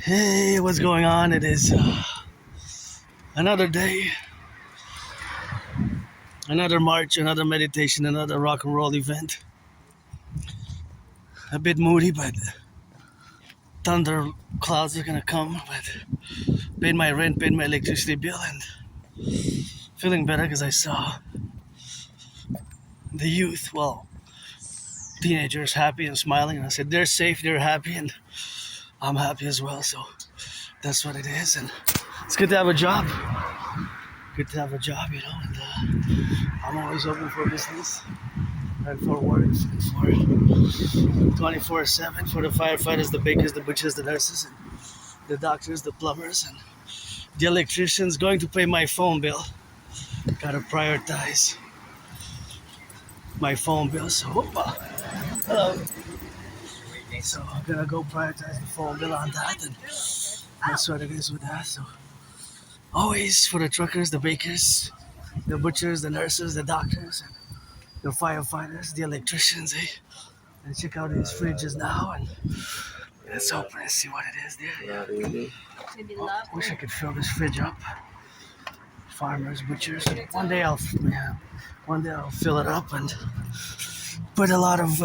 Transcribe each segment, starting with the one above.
Hey, what's going on? It is another day, another march, another meditation, another rock and roll event. A bit moody, but thunder clouds are gonna come. But paid my rent, paid my electricity bill, and feeling better because I saw the youth, teenagers happy and smiling. And I said, they're safe, they're happy, and I'm happy as well. So that's what it is. And it's good to have a job. Good to have a job, you know. And I'm always open for business and for work and for 24/7 for the firefighters, the bakers, the butchers, the nurses, and the doctors, the plumbers, and the electricians. Going to pay my phone bill. Gotta prioritize my phone bill. So, hello. So I'm gonna go prioritize the phone bill on that, and that's what it is with that. So always for the truckers, the bakers, the butchers, the nurses, the doctors, and the firefighters, the electricians, And check out these fridges now, and let's open and see what it is there. Wish I could fill this fridge up. Farmers, butchers. One day I'll fill it up and put a lot of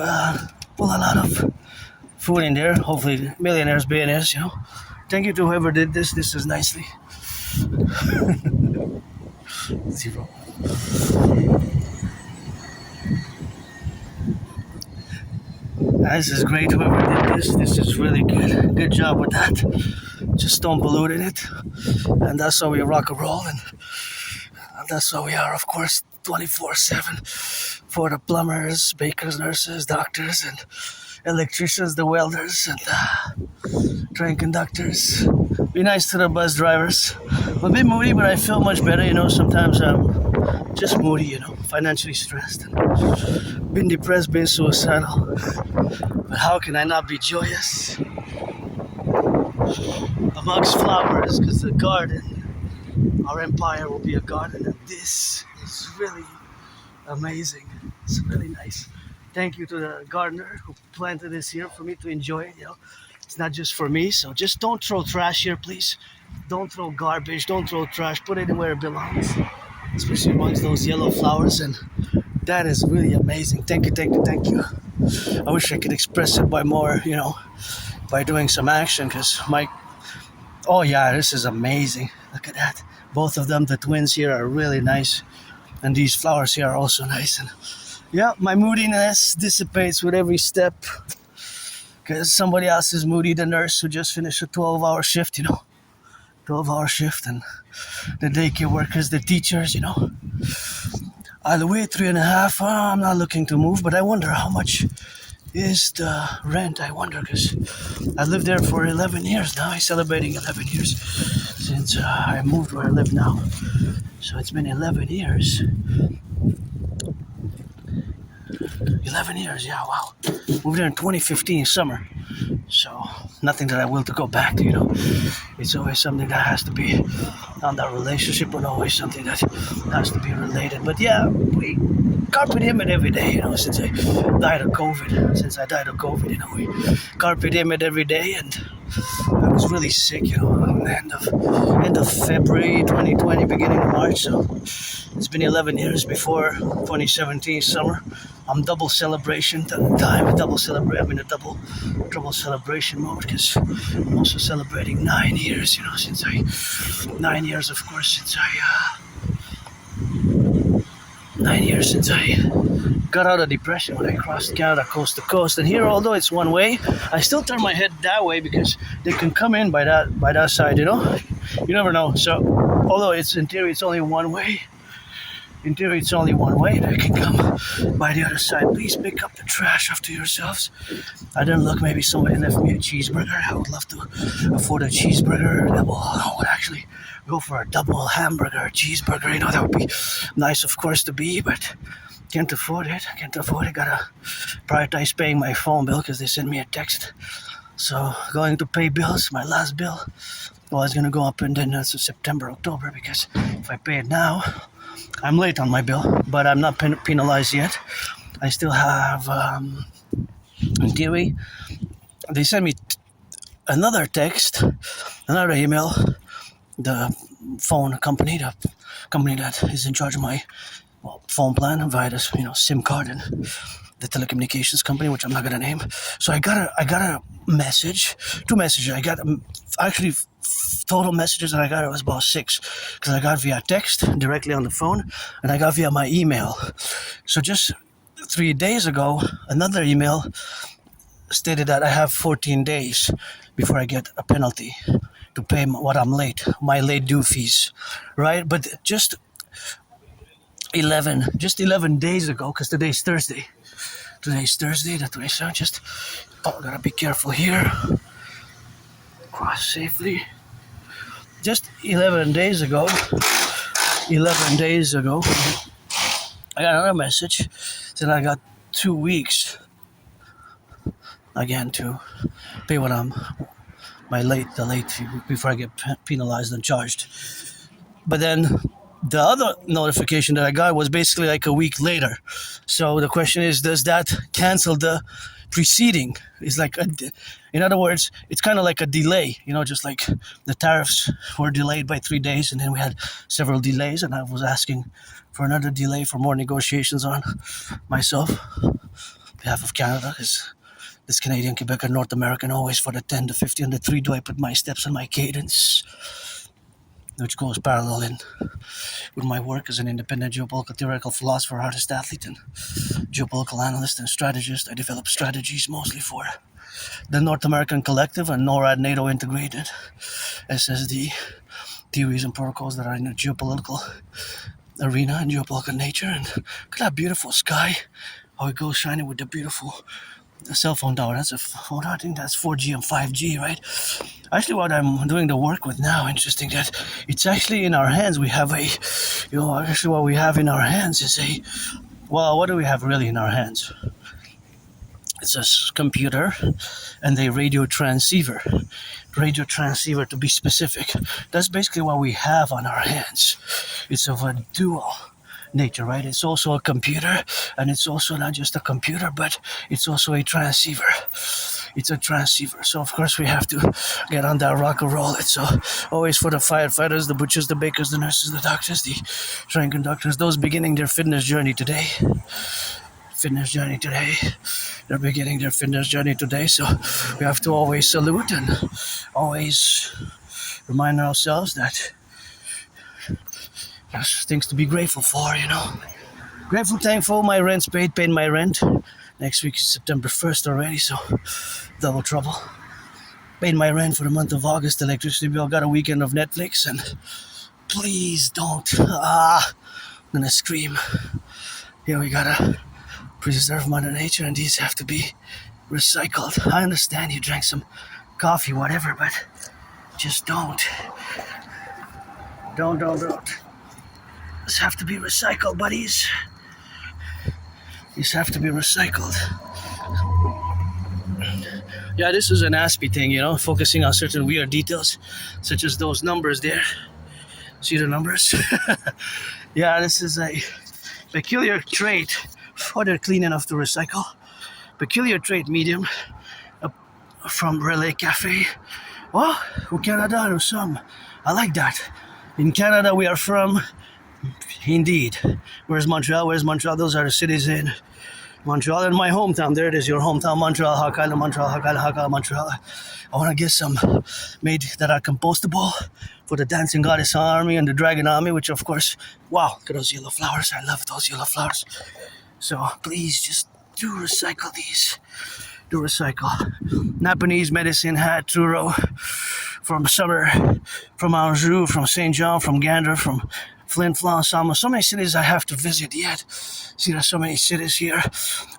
food in there. Hopefully, millionaires, billionaires, you know. Thank you to whoever did this. This is nicely. Zero. This is great. Whoever did this, this is really good. Good job with that. Just don't pollute in it, and that's how we rock and roll, and that's how we are, of course, 24/7 for the plumbers, bakers, nurses, doctors, and electricians, the welders, and train conductors. Be nice to the bus drivers. I'm a bit moody, but I feel much better. You know, sometimes I'm just moody. You know, financially stressed, and been depressed, been suicidal. But how can I not be joyous? Amongst flowers, because the garden, our empire will be a garden, and this is really amazing. It's really nice. Thank you to the gardener who planted this here for me to enjoy it. You know, it's not just for me, so just don't throw trash here, please. Don't throw garbage, don't throw trash, put it where it belongs, especially amongst those yellow flowers, and that is really amazing. Thank you, thank you, thank you. I wish I could express it by more, you know, by doing some action, because oh yeah, this is amazing. Look at that. Both of them, the twins here, are really nice, and these flowers here are also nice. And yeah, my moodiness dissipates with every step, because somebody else is moody, the nurse who just finished a 12-hour shift, you know. 12-hour shift, and the daycare workers, the teachers, you know. I'll wait 3.5. I'm not looking to move, but I wonder how much is the rent. I wonder, because I lived there for 11 years now. I'm celebrating 11 years since I moved where I live now. So it's been 11 years. 11 years, yeah, wow. Moved there in 2015 summer. So nothing that I will to go back to, you know. It's always something that has to be on that relationship, and always something that has to be related. But yeah, we carpe diem it every day, you know, since I died of COVID, you know, we carpe diem it every day. And I was really sick, you know, end of February 2020, beginning of March. So it's been 11 years before 2017 summer. I'm double celebration time. I'm in a double celebration mode, because I'm also celebrating 9 years, you know, 9 years, of course, since I got out of depression when I crossed Canada coast to coast. And here, although it's one way, I still turn my head that way, because they can come in by that side, you know. You never know. So although in theory it's only one way, they can come by the other side. Please pick up the trash after yourselves. I didn't look. Maybe somebody left me a cheeseburger. I would love to afford a cheeseburger. I would actually go for a double hamburger, cheeseburger. You know, that would be nice, of course, to be, but can't afford it. Gotta prioritize paying my phone bill, because they sent me a text. So going to pay bills. My last bill, it's gonna go up and then to September, October, because if I pay it now, I'm late on my bill, but I'm not penalized yet. I still have, in theory, they sent me another text, another email. The phone company, the company that is in charge of my phone plan via this, SIM card, and the telecommunications company, which I'm not gonna name. So I got a message, two messages. I got actually total messages that I got, it was about 6, because I got via text directly on the phone, and I got via my email. So just 3 days ago, another email stated that I have 14 days before I get a penalty to pay what I'm late, my late due fees, right? But just 11 days ago, because today's Thursday, that way. So just gotta be careful here. Cross safely. Just 11 days ago, I got another message that I got 2 weeks again to pay what I'm the late fee before I get penalized and charged. But then the other notification that I got was basically like a week later. So the question is, does that cancel the preceding? It's like, in other words, it's kind of like a delay, just like the tariffs were delayed by 3 days, and then we had several delays, and I was asking for another delay for more negotiations on myself, on behalf of Canada, because this Canadian, Quebec, and North American, always for the 10, the 50, and the 3 do I put my steps and my cadence, which goes parallel in with my work as an independent geopolitical theoretical philosopher, artist, athlete, and geopolitical analyst and strategist. I develop strategies mostly for the North American Collectif and NORAD NATO integrated SSD theories and protocols that are in the geopolitical arena and geopolitical nature. And look at that beautiful sky, how it goes shining with the beautiful cell phone tower. That's a phone, I think that's 4G and 5G, right? Actually, what I'm doing the work with now, interesting that it's actually in our hands. We have what we have in our hands is what do we have really in our hands? It's a computer and a radio transceiver to be specific. That's basically what we have on our hands. It's of a dual nature, right? It's also a computer, and it's also not just a computer, but it's also a transceiver. It's a transceiver. So of course we have to get on that rock and roll. It's always for the firefighters, the butchers, the bakers, the nurses, the doctors, the train conductors, those beginning their fitness journey today. They're beginning their fitness journey today. So we have to always salute and always remind ourselves that there's things to be grateful for, Grateful, thankful, my rent's paid my rent. Next week is September 1st already, so double trouble. Paid my rent for the month of August, electricity bill, got a weekend of Netflix, and please don't. I'm gonna scream. We gotta preserve Mother Nature, and these have to be recycled. I understand you drank some coffee, whatever, but just don't. Don't. These have to be recycled, buddies. These have to be recycled. Yeah, this is an Aspie thing, focusing on certain weird details, such as those numbers there. See the numbers? Yeah, this is a peculiar trait. Oh, they're clean enough to recycle. Peculiar trait medium from Relais Cafe. Oh, au Canada, nous sommes. I like that. In Canada, we are from. Indeed. Where's Montreal? Those are the cities in Montreal and my hometown. There it is, your hometown, Montreal, Hakala, Montreal. I want to get some made that are compostable for the Dancing Goddess Army and the Dragon Army, which of course, wow, look at those yellow flowers. I love those yellow flowers. So please just do recycle these. Napanese medicine hat, Truro, from Summer, from Anjou, from Saint John, from Gander, from Flin Flon, Sama. So many cities I have to visit yet. See, there's so many cities here.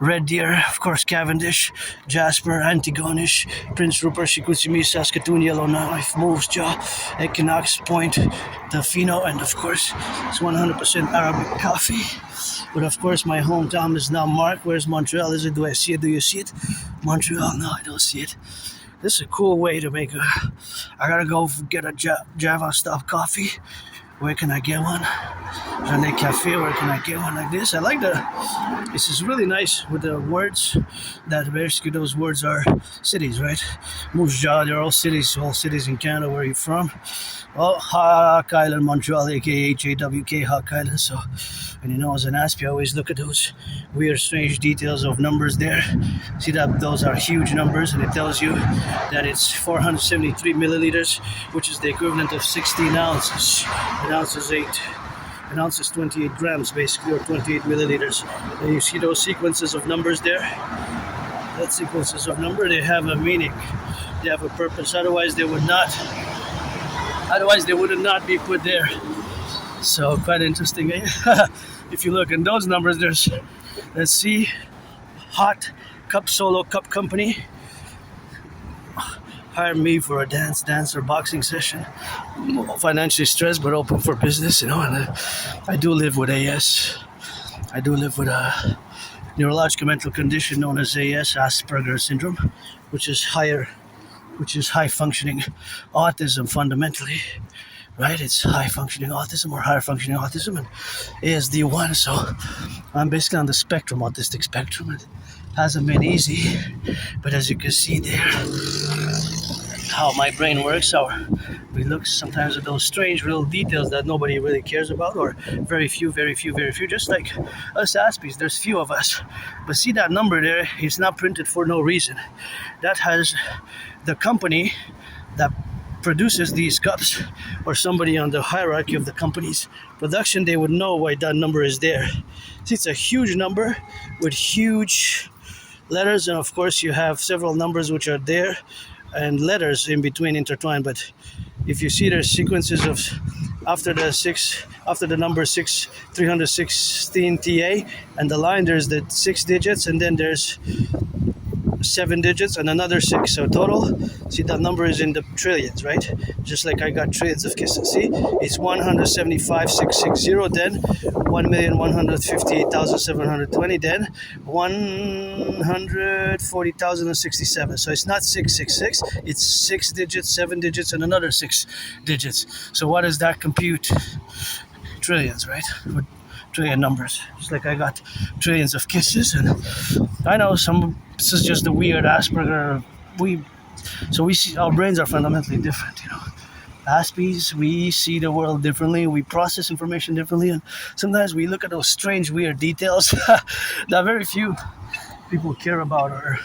Red Deer, of course, Cavendish, Jasper, Antigonish, Prince Rupert, Chicoutimi, Saskatoon, Yellowknife, Moose Jaw, Equinox Point, Tofino, and of course, it's 100% Arabic coffee. But of course, my hometown is now marked. Where's Montreal? Is it? Do I see it? Do you see it? Montreal? No, I don't see it. This is a cool way to make I gotta go get a Java style coffee Where can I get one? Journée Cafe, where can I get one like this? I like this is really nice with the words that basically those words are cities, right? Moose Jaw, they're all cities in Canada. Where are you from? Well, Hawk Island, Montreal, aka HAWK, Hawk Island. So, and you know, as an Aspie, I always look at those weird, strange details of numbers there. See that those are huge numbers, and it tells you that it's 473 milliliters, which is the equivalent of 16 ounces. An ounce is 8. An ounce is 28 grams, basically, or 28 milliliters. And you see those sequences of numbers there? That sequences of number, they have a meaning. They have a purpose. Otherwise, they would not be put there. So, quite interesting, eh? If you look in those numbers, there's, let's see, Hot Cup Solo Cup Company. Hire me for a dance or boxing session. Financially stressed, but open for business, you know. And I do live with AS. I do live with a neurological mental condition known as AS, Asperger's syndrome, which is high functioning autism fundamentally, right? It's high functioning autism or higher functioning autism, and ASD1. So I'm basically on the spectrum, autistic spectrum. It hasn't been easy, but as you can see there, how my brain works, how we look sometimes at those strange little details that nobody really cares about, or very few, just like us Aspies, there's few of us. But see that number there, it's not printed for no reason. That has the company that produces these cups, or somebody on the hierarchy of the company's production, they would know why that number is there. See, it's a huge number with huge letters, and of course you have several numbers which are there and letters in between intertwined. But if you see there's sequences of after the number 316 TA and the line, there's the 6 digits, and then there's 7 digits and another 6. So total, see that number is in the trillions, right? Just like I got trillions of kisses. See, it's 175,660, then 1,158,720, then 140,067. So it's not 666, it's 6 digits, 7 digits, and another 6 digits. So what does that compute? Trillions, right? Trillion numbers. Just like I got trillions of kisses, and I know this is just the weird Asperger. We see our brains are fundamentally different, you know. Aspies, we see the world differently, we process information differently, and sometimes we look at those strange, weird details that very few people care about, or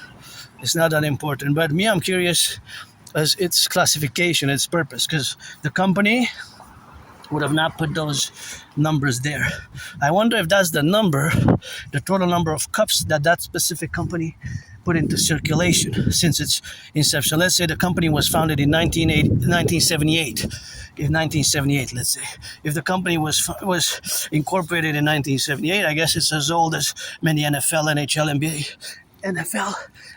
it's not that important. But me, I'm curious as its classification, its purpose, because the company would have not put those numbers there. I wonder if that's the total number of cups that specific company put into circulation since its inception. Let's say the company was founded in 1978. In 1978, let's say. If the company was incorporated in 1978, I guess it's as old as many NFL, NHL,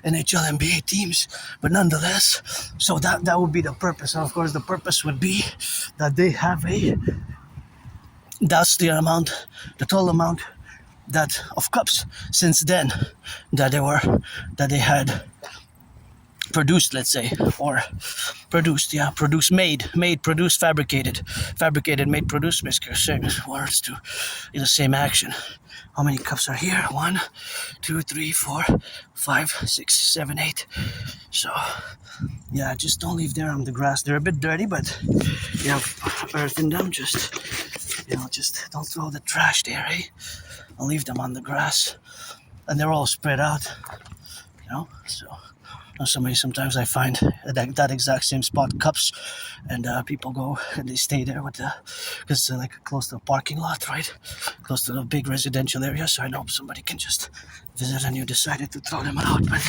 NBA teams, but nonetheless, so that would be the purpose. And of course, the purpose would be that they have that's the total amount that of cups since then that they had produced, let's say, or produced, made, produced, fabricated, made, produced, same words to in the same action. How many cups are here? 1, 2, 3, 4, 5, 6, 7, 8. So, yeah, just don't leave there on the grass. They're a bit dirty, but you have earth in them. Just don't throw the trash there, eh? I'll leave them on the grass. And they're all spread out, you know, so... Sometimes I find that exact same spot cups, and people go and they stay there because it's like close to a parking lot, right? Close to the big residential area, so I know somebody can just visit, and you decided to throw them out. But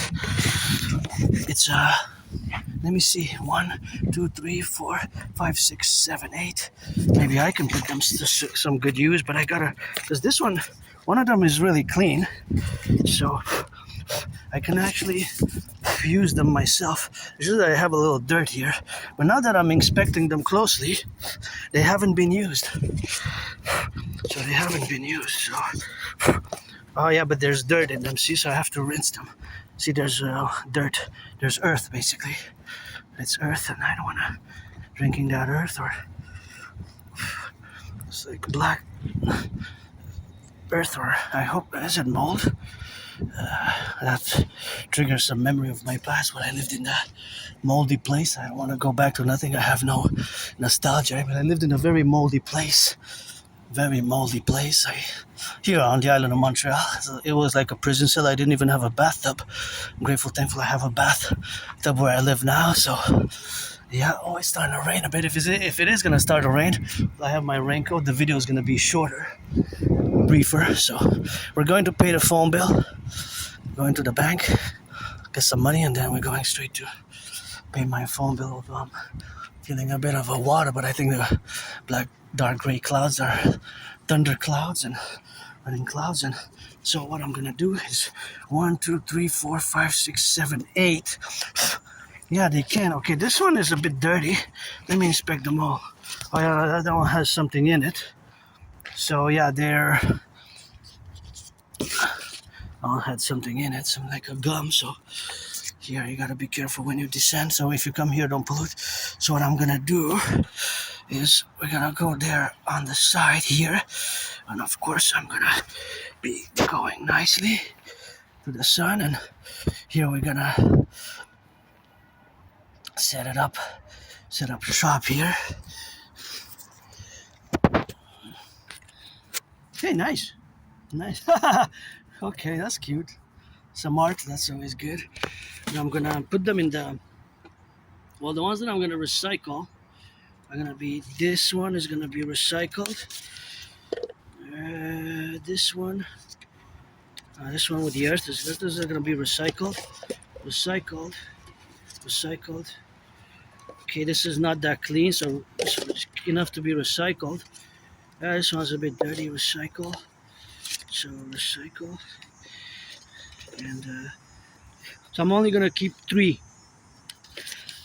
it's let me see, 1, 2, 3, 4, 5, 6, 7, 8. Maybe I can put them to some good use, but I gotta, because this one of them is really clean, so I can actually use them myself. Usually I have a little dirt here, but now that I'm inspecting them closely, they haven't been used. So, oh yeah, but there's dirt in them, see, so I have to rinse them. See, there's dirt, there's earth, basically. It's earth, and I don't want to drinking that earth, or It's like black earth, or I hope, is it mold? That triggers some memory of my past when I lived in that moldy place. I don't want to go back to nothing. I have no nostalgia, but I lived in a very moldy place. Here on the island of Montreal. It was like a prison cell. I didn't even have a bathtub. I'm grateful, thankful I have a bathtub where I live now. So yeah, oh, it's starting to rain a bit. If it is gonna start to rain, I have my raincoat. The video is gonna be shorter, briefer. So we're going to pay the phone bill, going to the bank, get some money, and then we're going straight to pay my phone bill. I'm feeling a bit of a water, but I think the black, dark gray clouds are thunder clouds and running clouds. And so what I'm gonna do is 1, 2, 3, 4, 5, 6, 7, 8. Yeah, they can. Okay, this one is a bit dirty. Let me inspect them all. Oh yeah, that one has something in it. So yeah, that one had something in it, some like a gum. So here you gotta be careful when you descend. So if you come here, don't pollute. So what I'm gonna do is we're gonna go there on the side here, and of course I'm gonna be going nicely to the sun, and here we're gonna set up shop here. Hey, nice. Okay, that's cute. Some art, that's always good. And I'm gonna put them in the ones that I'm gonna recycle are gonna be, this one is gonna be recycled. This one with the earth, this is gonna be recycled. Okay, this is not that clean, so it's enough to be recycled. This one's a bit dirty, recycle. So recycle. And so I'm only gonna keep 3.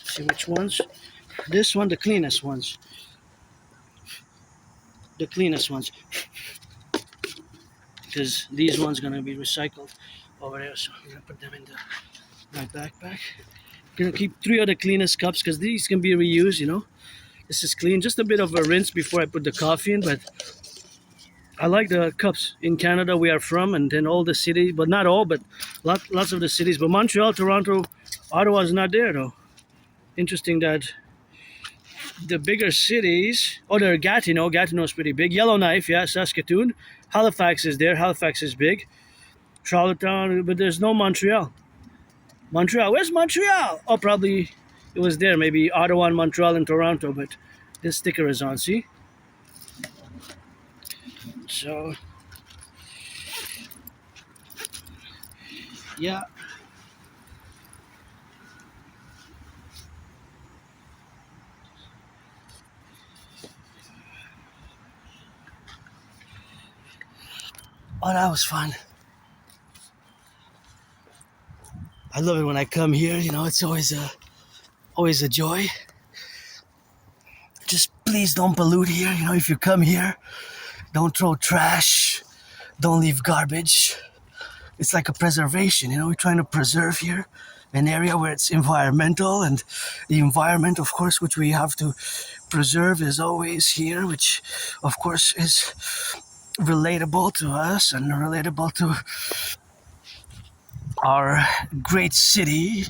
See which ones? This one, the cleanest ones. Because these ones gonna be recycled over there. So I'm gonna put them in my backpack. Gonna keep 3 of the cleanest cups because these can be reused, you know. This is clean. Just a bit of a rinse before I put the coffee in, but I like the cups. In Canada we are from, and then all the cities, but not all, but lots of the cities. But Montreal, Toronto, Ottawa is not there though. Interesting that the bigger cities, they're Gatineau is pretty big. Yellowknife, yeah, Saskatoon. Halifax is there. Halifax is big. Charlottetown, but there's no Montreal. Where's Montreal? Oh, probably it was there. Maybe Ottawa and Montreal and Toronto, but this sticker is on, see? So, yeah. Oh, that was fun. I love it when I come here, you know, it's always a joy. Just please don't pollute here, you know, if you come here, don't throw trash, don't leave garbage. It's like a preservation, you know, we're trying to preserve here an area where it's environmental, and the environment, of course, which we have to preserve is always here, which of course is relatable to us and relatable to our great city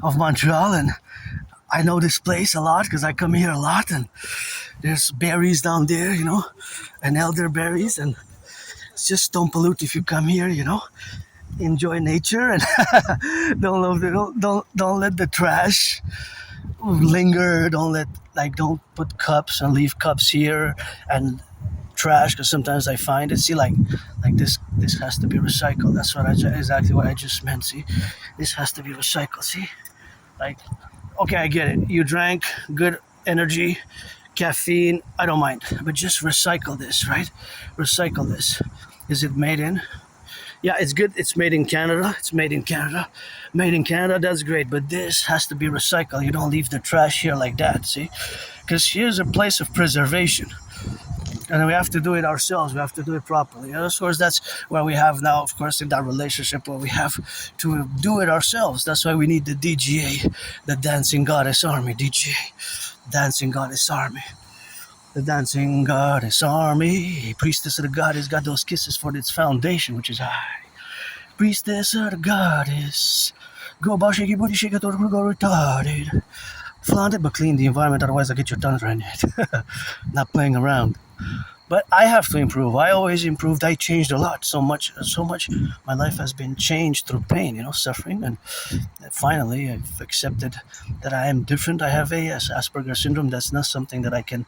of Montreal. And I know this place a lot because I come here a lot, and there's berries down there, you know, and elderberries, and it's just don't pollute if you come here, you know. Enjoy nature, and don't let the trash linger. Don't put cups and leave cups here and trash, because sometimes I find it. See, like this has to be recycled. That's exactly what I just meant. See, this has to be recycled. See, like, okay, I get it. You drank good energy, caffeine. I don't mind, but just recycle this, right? Recycle this. Is it made in? Yeah, it's good. It's made in Canada. Made in Canada, that's great. But this has to be recycled. You don't leave the trash here like that, see? Because here's a place of preservation. And we have to do it ourselves. We have to do it properly. And of course, that's where we have now, of course, in that relationship where we have to do it ourselves. That's why we need the DGA, the Dancing Goddess Army. DGA, Dancing Goddess Army. The dancing goddess army, priestess of the goddess, got those kisses for its foundation, which is high. Priestess of the goddess, go about shaky booty, shake it or go retarded. Flaunt it, but clean the environment, otherwise I'll get your tongue around it. Not playing around. But I have to improve. I always improved. I changed a lot. So much. My life has been changed through pain, suffering. And finally, I've accepted that I am different. I have Asperger's syndrome. That's not something that I can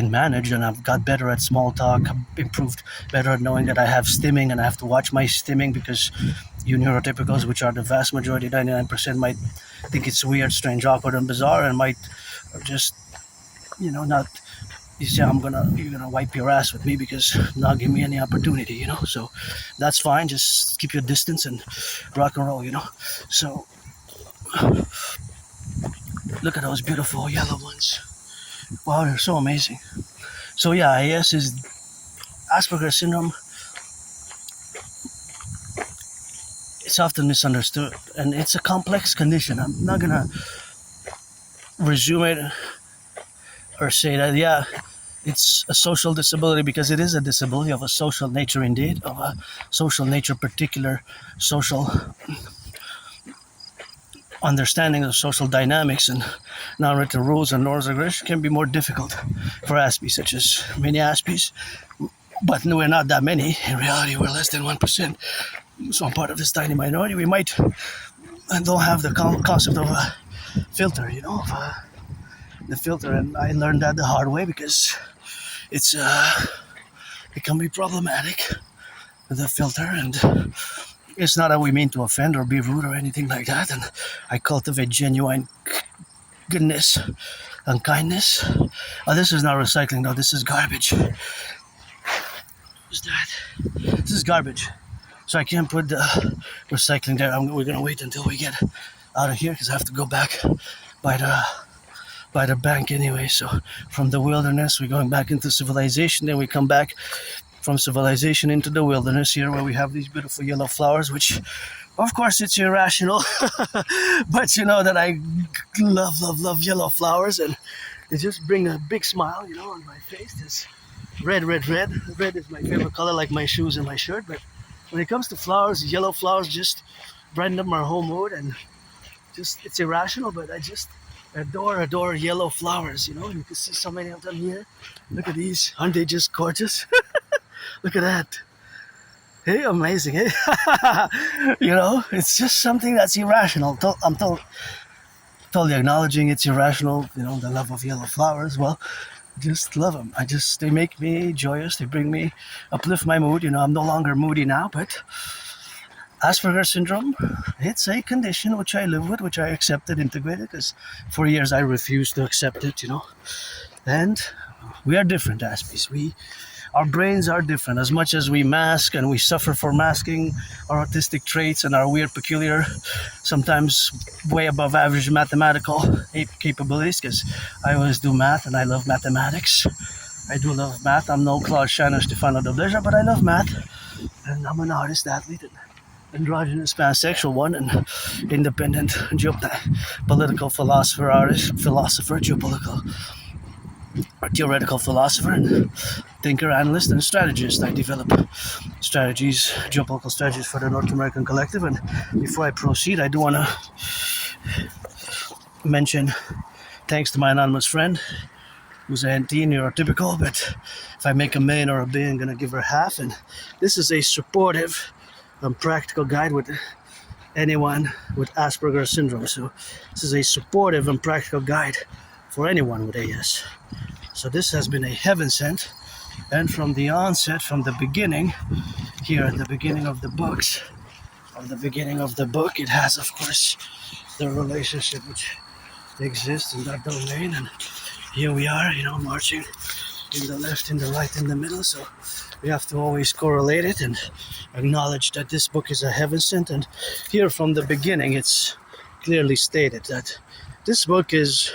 manage, and I've got better at small talk. I've improved better at knowing that I have stimming, and I have to watch my stimming because you neurotypicals, which are the vast majority, 99%, might think it's weird, strange, awkward, and bizarre, and might just, not. You say you're gonna wipe your ass with me because not give me any opportunity, So that's fine. Just keep your distance and rock and roll, So look at those beautiful yellow ones. Wow, they're so amazing. So yeah, AS is Asperger's syndrome. It's often misunderstood, and it's a complex condition. I'm not gonna resume it or say that, yeah, it's a social disability, because it is a disability of a social nature indeed, of a social nature, particular social understanding of social dynamics and non-written rules and norms and regulations can be more difficult for Aspie, such as many Aspies. But we're not that many. In reality, we're less than 1%. So I'm part of this tiny minority. We might don't have the concept of a filter, the filter. And I learned that the hard way because it can be problematic, the filter. And it's not that we mean to offend or be rude or anything like that. And I cultivate genuine goodness and kindness. Oh, this is not recycling though. This is garbage. What's that? This is garbage. So I can't put the recycling there. We're gonna wait until we get out of here because I have to go back by the bank anyway. So from the wilderness, we're going back into civilization. Then we come back from civilization into the wilderness here, where we have these beautiful yellow flowers, which, of course, it's irrational. But you know that I love yellow flowers, and they just bring a big smile, on my face. This red. Red is my favorite color, like my shoes and my shirt. But when it comes to flowers, yellow flowers just brighten up my whole mood, and just it's irrational, but I just adore yellow flowers. You can see so many of them here. Look at these. Aren't they just gorgeous? Look at that. Hey, amazing, hey? It's just something that's irrational. I'm totally acknowledging it's irrational, the love of yellow flowers. Well, just love them. They make me joyous. They uplift my mood. I'm no longer moody now, but Asperger's syndrome, it's a condition which I live with, which I accepted, integrated, because for years I refused to accept it, And we are different, Aspies. Our brains are different. As much as we mask and we suffer for masking our autistic traits and our weird, peculiar, sometimes way above average mathematical capabilities, because I always do math and I love mathematics. I do love math. I'm no Claude Shannon, Stefano de Bleja, but I love math. And I'm an artist, athlete, and androgynous pansexual one, and independent geopolitical theoretical philosopher, and thinker, analyst, and strategist. I develop geopolitical strategies for the North American Collective. And before I proceed, I do want to mention thanks to my anonymous friend, who's anti-neurotypical, but if I make $1 million or $1 billion, I'm going to give her half. And this is a supportive and practical guide with anyone with Asperger's syndrome. So this is a supportive and practical guide for anyone with AS. So this has been a heaven sent, and from the onset, from the beginning, here at the beginning of the book, it has, of course, the relationship which exists in that domain. And here we are, marching in the left, in the right, in the middle. So we have to always correlate it and acknowledge that this book is a heaven sent. And here from the beginning, it's clearly stated that this book is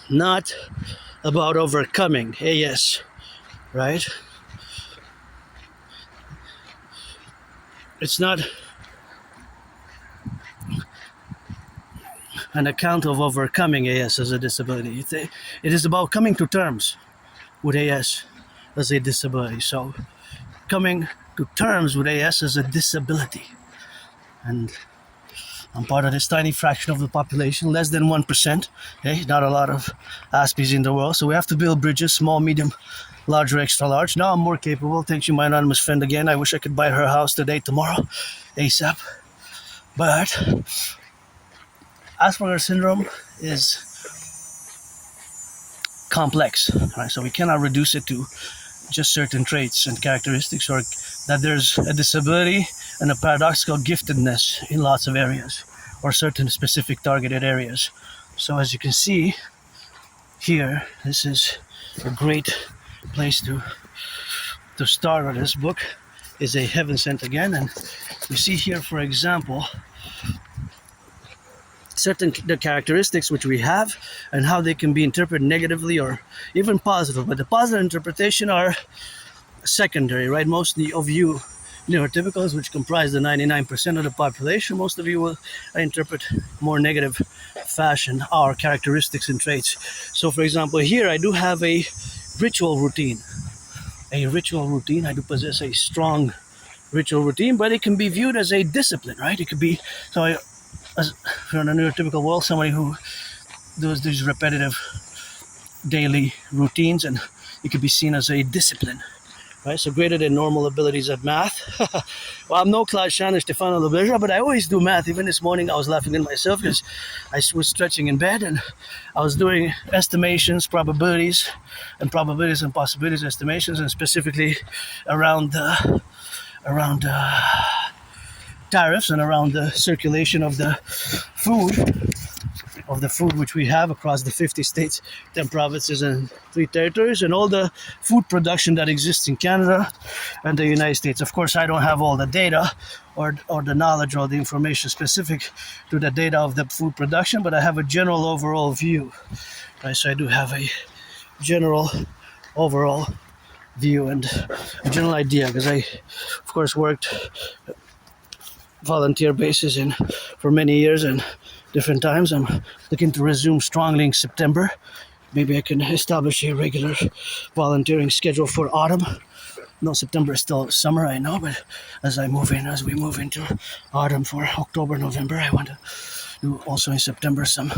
not about overcoming AS, right? It's not an account of overcoming AS as a disability. It is about coming to terms with AS as a disability. So coming to terms with AS as a disability. And I'm part of this tiny fraction of the population, less than 1%. Okay, not a lot of Aspies in the world. So we have to build bridges, small, medium, large, or extra large. Now I'm more capable. Thanks to my anonymous friend again. I wish I could buy her house today, tomorrow, ASAP. But Asperger's syndrome is complex, right? So we cannot reduce it to just certain traits and characteristics, or that there's a disability and a paradoxical giftedness in lots of areas or certain specific targeted areas. So as you can see here, this is a great place to start on. This book is a heaven sent again, and you see here, for example, certain the characteristics which we have and how they can be interpreted negatively or even positive. But the positive interpretation are secondary, right? Mostly of you neurotypicals, which comprise the 99% of the population, most of you will interpret more negative fashion our characteristics and traits. So for example, here I do have a ritual routine. I do possess a strong ritual routine, but it can be viewed as a discipline, right? It could be, so as in a neurotypical world, somebody who does these repetitive daily routines, and it could be seen as a discipline, right? So greater than normal abilities at math. Well, I'm no Claude Chan or Stefano Lobeja, but I always do math. Even this morning I was laughing at myself because I was stretching in bed and I was doing estimations, probabilities and possibilities estimations, and specifically around tariffs and around the circulation of the food which we have across the 50 states, 10 provinces and 3 territories, and all the food production that exists in Canada and the United States. Of course, I don't have all the data or the knowledge or the information specific to the data of the food production, but I have a general overall view. Right? So I do have a general overall view and a general idea, because I, of course, worked volunteer basis for many years and different times. I'm looking to resume strongly in September. Maybe I can establish a regular volunteering schedule for autumn. No, September is still summer, I know, but as we move into autumn for October, November, I want to do also in September some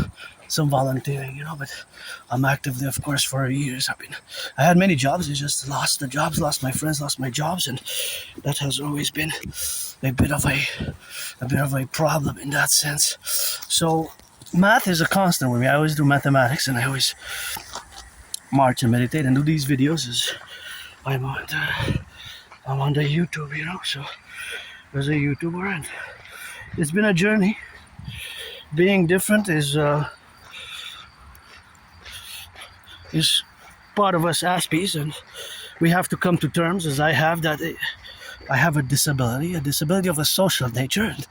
volunteering, but I'm actively, of course, for years. I had many jobs. I just lost the jobs, lost my friends, lost my jobs, and that has always been a bit of a problem in that sense. So math is a constant with me. I always do mathematics, and I always march and meditate and do these videos as I'm on the YouTube, so as a YouTuber, and it's been a journey. Being different is part of us Aspies, and we have to come to terms, as I have, that I have a disability of a social nature. And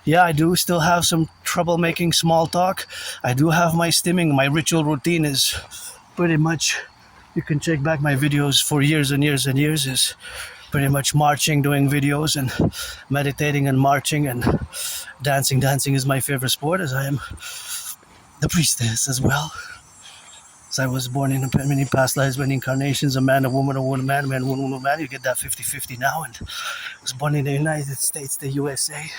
yeah, I do still have some trouble making small talk. I do have my stimming. My ritual routine is pretty much, you can check back my videos for years and years and years, is pretty much marching, doing videos and meditating and marching and dancing. Dancing is my favorite sport, as I am the priestess as well. So I was born in many past lives, many incarnations, a man, a woman, man, woman, man. You get that 50-50 now. And I was born in the United States, the USA,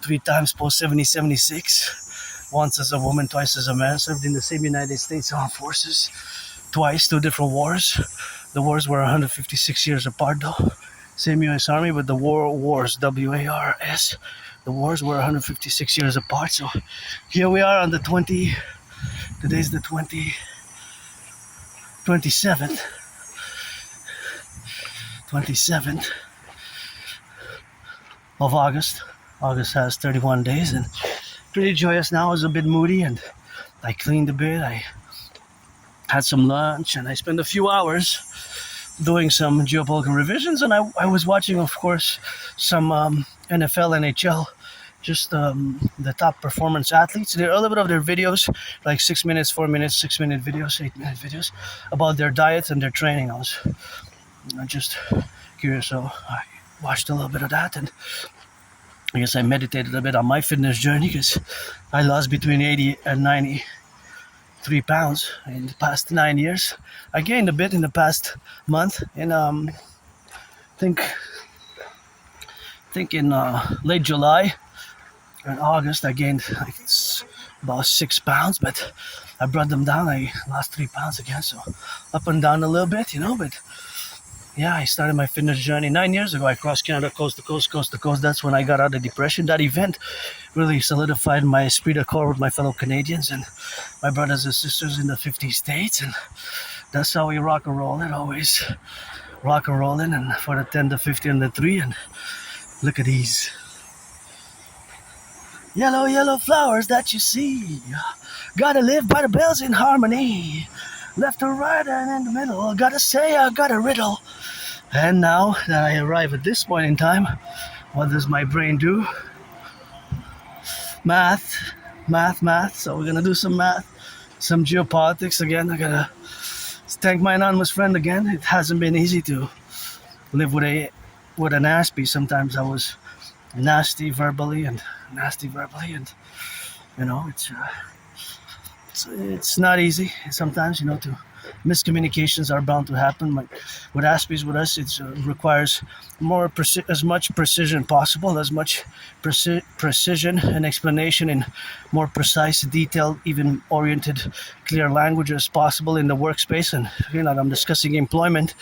3 times post 76, once as a woman, twice as a man. Served in the same United States Armed Forces, twice, 2 different wars. The wars were 156 years apart, though. Same U.S. Army, but the wars, W-A-R-S, the wars were 156 years apart. So here we are on the today's the 27th of August. August has 31 days, and pretty joyous now. It's a bit moody, and I cleaned a bit. I had some lunch, and I spent a few hours doing some geopolitical revisions, and I was watching, of course, some NFL, NHL, just the top performance athletes. There are a little bit of their videos, like 6 minutes, 4 minutes, 6-minute videos, 8-minute videos about their diets and their training. I was just curious, so I watched a little bit of that, and I guess I meditated a bit on my fitness journey because I lost between 80 and 93 pounds in the past 9 years. I gained a bit in the past month, and think think in late July and August I gained about 6 pounds, but I brought them down. I lost 3 pounds again, so up and down a little bit, But yeah, I started my fitness journey 9 years ago. I crossed Canada coast to coast, coast to coast. That's when I got out of depression. That event really solidified my esprit de corps with my fellow Canadians and my brothers and sisters in the 50 states. And that's how we rock and roll it, always rock and rolling. And for the 10, the 50, and the 3. And look at these yellow, yellow flowers that you see. Gotta live by the bells in harmony. Left or right and in the middle. Gotta say I got a riddle. And now that I arrive at this point in time, what does my brain do? Math. So we're gonna do some math, some geopolitics again. I gotta thank my anonymous friend again. It hasn't been easy to live with an Aspie. Sometimes I was nasty verbally, and it's not easy sometimes, to miscommunications are bound to happen. Like with Aspies, with us, it requires as much precision possible, as much precision and explanation in more precise, detailed, even oriented, clear language as possible in the workspace. And I'm discussing employment.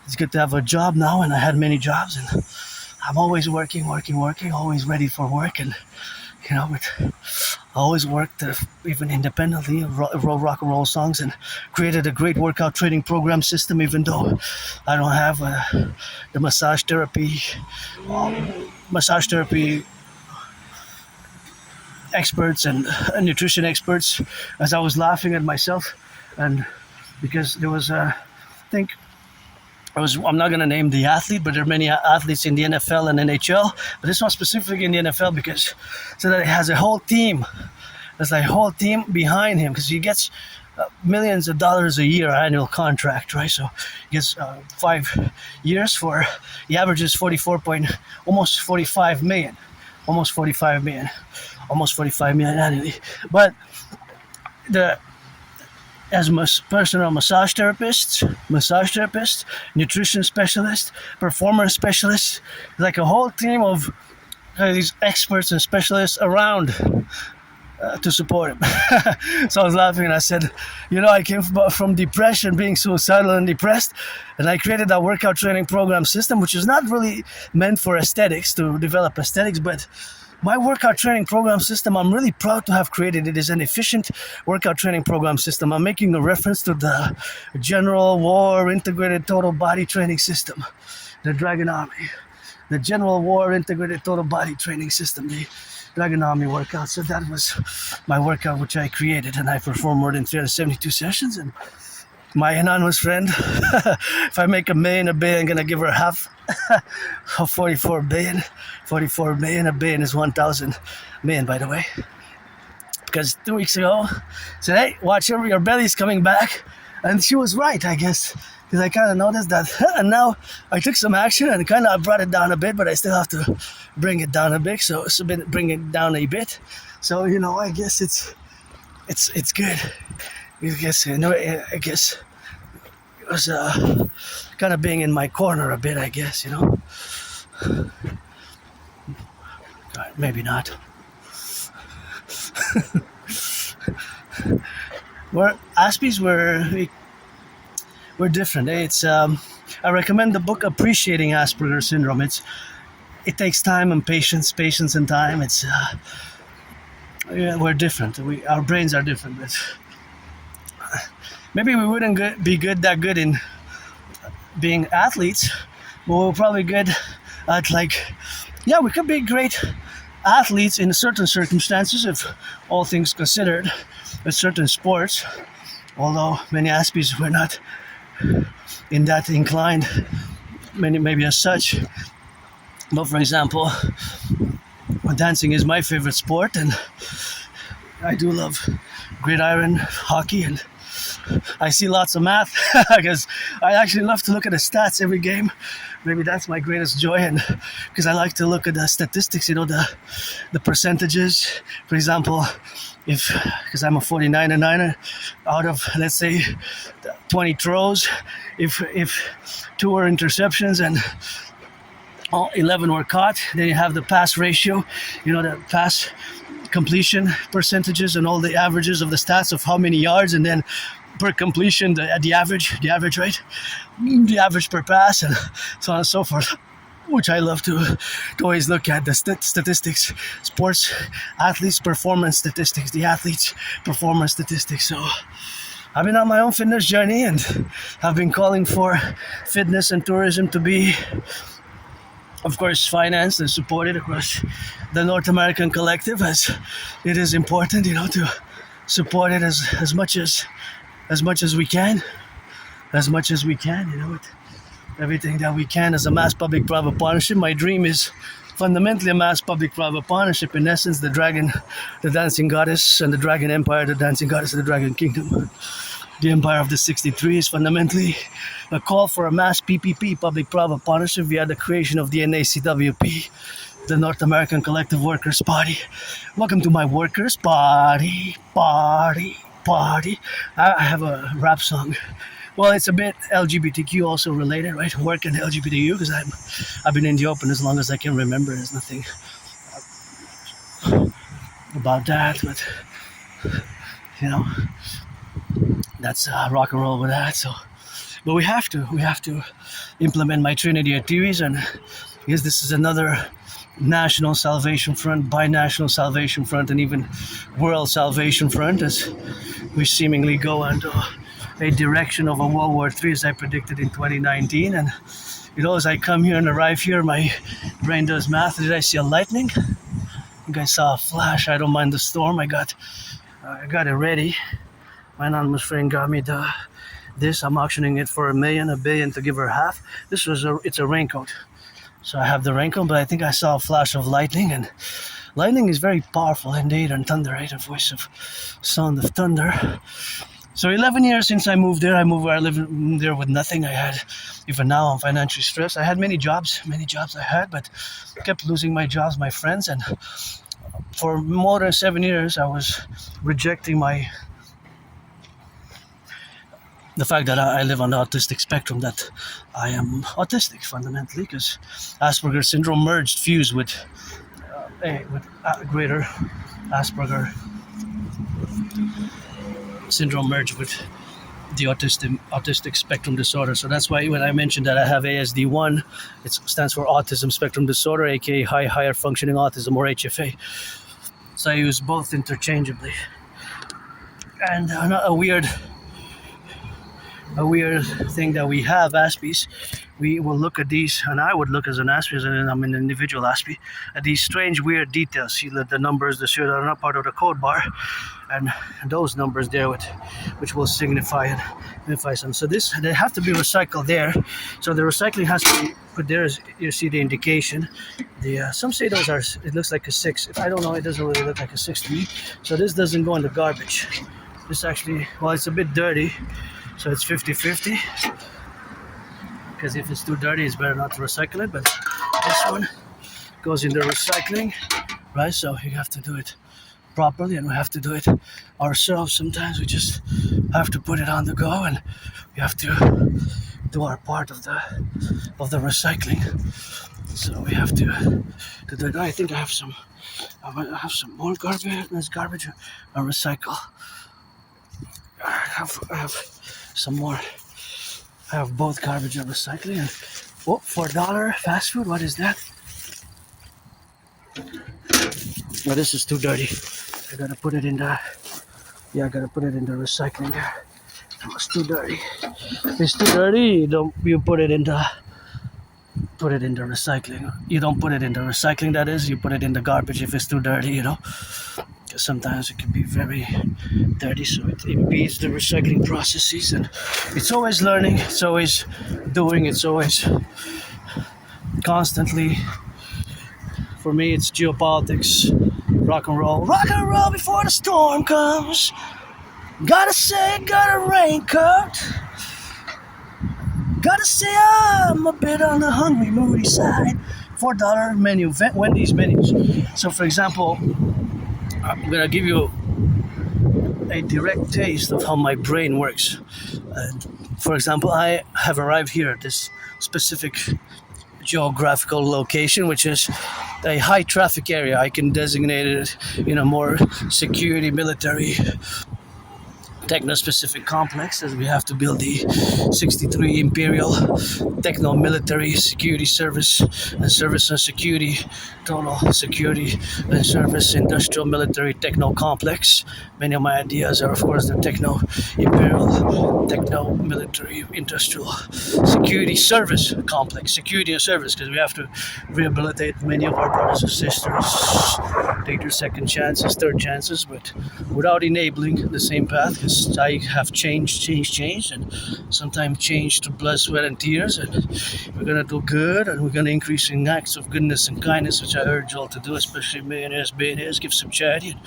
It's good to have a job now, and I had many jobs, and I'm always working, always ready for work, and I always worked even independently, wrote rock and roll songs, and created a great workout training program system, even though I don't have the massage therapy experts and nutrition experts. As I was laughing at myself, and because there was I'm not going to name the athlete, but there are many athletes in the NFL and NHL. But this one specifically in the NFL so that it has a whole team. There's a whole team behind him because he gets millions of dollars a year annual contract, right? So he gets 5 years he averages almost 45 million annually. But as personal massage therapist, nutrition specialist, performance specialist, like a whole team of these experts and specialists around to support him. So I was laughing and I said, I came from depression, being suicidal and depressed, and I created that workout training program system, which is not really meant for aesthetics, to develop aesthetics, but my workout training program system, I'm really proud to have created. It is an efficient workout training program system. I'm making a reference to the General War Integrated Total Body Training System, the Dragon Army. The General War Integrated Total Body Training System, the Dragon Army workout. So that was my workout, which I created, and I performed more than 372 sessions. And my anonymous friend, if I make $1 million a billion, I'm going to give her half of 44 billion. 44 million, $1 billion is 1,000 million, by the way. Because 2 weeks ago, I said, hey, watch your belly's coming back. And she was right, I guess. Because I kind of noticed that. And now I took some action and kind of brought it down a bit, but I still have to bring it down a bit. So bring it down a bit. So, I guess it's good. I guess it was kind of being in my corner a bit, I guess, Maybe not. Aspies we're different. It's I recommend the book Appreciating Asperger's Syndrome. It takes time and patience and time. It's we're different. Our brains are different. But maybe we wouldn't be that good in being athletes, but we're probably good at we could be great athletes in certain circumstances, if all things considered, with certain sports. Although many Aspies were not in that inclined, maybe as such. But for example, dancing is my favorite sport, and I do love gridiron hockey, and I see lots of math because I actually love to look at the stats every game. maybe that's my greatest joy, and because I like to look at the statistics, the percentages. For example, if because I'm a 49er out of, let's say, 20 throws, if 2 were interceptions and all 11 were caught, then you have the pass ratio, the pass completion percentages and all the averages of the stats of how many yards, and then per completion the average right, the average per pass, and so on and so forth, which I love to always look at the statistics, sports athletes performance statistics, the athletes performance statistics. So I've been on my own fitness journey, and I've been calling for fitness and tourism to be, of course, financed and supported across the North American Collective, as it is important, to support it as much as we can, with everything that we can as a mass public-private partnership. My dream is fundamentally a mass public-private partnership. In essence, the dragon, the dancing goddess, and the dragon empire, the dancing goddess of the dragon kingdom, the empire of the 63, is fundamentally a call for a mass PPP, public-private partnership, via the creation of the NACWP, the North American Collective Workers' Party. Welcome to my Workers' Party. I have a rap song. Well, it's a bit LGBTQ also related, right? Work and LGBTQ, because I've been in the open as long as I can remember. There's nothing about that, but that's rock and roll with that. So, but we have to implement my Trinity of theories, and because this is another national salvation front, binational salvation front, and even world salvation front, as we seemingly go into a direction of a World War III, as I predicted in 2019. And as I come here and arrive here, my brain does math. Did I see a lightning? I think I saw a flash. I don't mind the storm. I got it ready. My anonymous friend got me this. I'm auctioning it for $1 billion to give her half. It's a raincoat. So I have the raincoat, but I think I saw a flash of lightning, and lightning is very powerful indeed, and thunder, right? A voice of sound of thunder. So 11 years since I moved there. I lived there with nothing. I had, even now I'm financially stressed. I had many jobs I had, but kept losing my jobs, my friends, and for more than 7 years I was rejecting the fact that I live on the autistic spectrum, that I am autistic fundamentally, because Asperger's syndrome fused with greater Asperger syndrome merged with the autistic spectrum disorder. So that's why when I mentioned that I have ASD1, it stands for autism spectrum disorder, aka higher functioning autism, or HFA. So I use both interchangeably. And a weird thing that we have, Aspies, we will look at these, and I would look as an Aspie, and I'm an individual Aspie, at these strange, weird details. See the numbers, the shit are not part of the code bar, and those numbers there, which will signify some. So they have to be recycled there. So the recycling has to be put there. As you see the indication. Some say those are. It looks like a 6. If I don't know, it doesn't really look like a 6 to me. So this doesn't go in the garbage. This actually, well, it's a bit dirty. So it's 50-50, because if it's too dirty, it's better not to recycle it. But this one goes in the recycling, right? So you have to do it properly, and we have to do it ourselves. Sometimes we just have to put it on the go, and we have to do our part of the recycling. So we have to do it. I think I have some more garbage. There's garbage and recycle. I have some more. I have both garbage and recycling. And $4 fast food. What is that? No, this is too dirty. I gotta put it in the. Yeah, I gotta put it in the recycling there. It's too dirty. If it's too dirty, you put it in the recycling. You don't put it in the recycling. That is, you put it in the garbage if it's too dirty. Sometimes it can be very dirty, so it impedes the recycling processes, and it's always learning, it's always doing, it's always constantly. For me, it's geopolitics, rock and roll before the storm comes. Gotta say, got a raincoat. Gotta say I'm a bit on the hungry moody side. $4 menu, Wendy's menus. So for example, I'm gonna give you a direct taste of how my brain works. For example, I have arrived here at this specific geographical location, which is a high traffic area. I can designate it in a more security, military, techno-specific complex, as we have to build the 63 Imperial Techno-Military Security Service and Security, Total Security and Service Industrial Military Techno Complex. Many of my ideas are, of course, the Techno-Imperial Techno-Military Industrial Security Service Complex. Security and service, because we have to rehabilitate many of our brothers and sisters, take their second chances, third chances, but without enabling the same path, because I have changed, and sometimes changed to blood, sweat, and tears, and we're gonna do good, and we're gonna increase in acts of goodness and kindness, which I urge you all to do, especially millionaires, billionaires. Give some charity,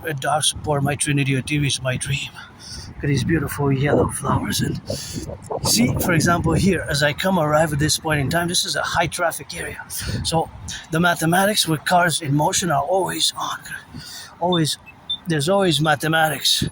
and dark support my Trinity or TV is my dream. Look at these beautiful yellow flowers, and see, for example, here, as I arrive at this point in time, this is a high traffic area, so the mathematics with cars in motion are always on. There's always mathematics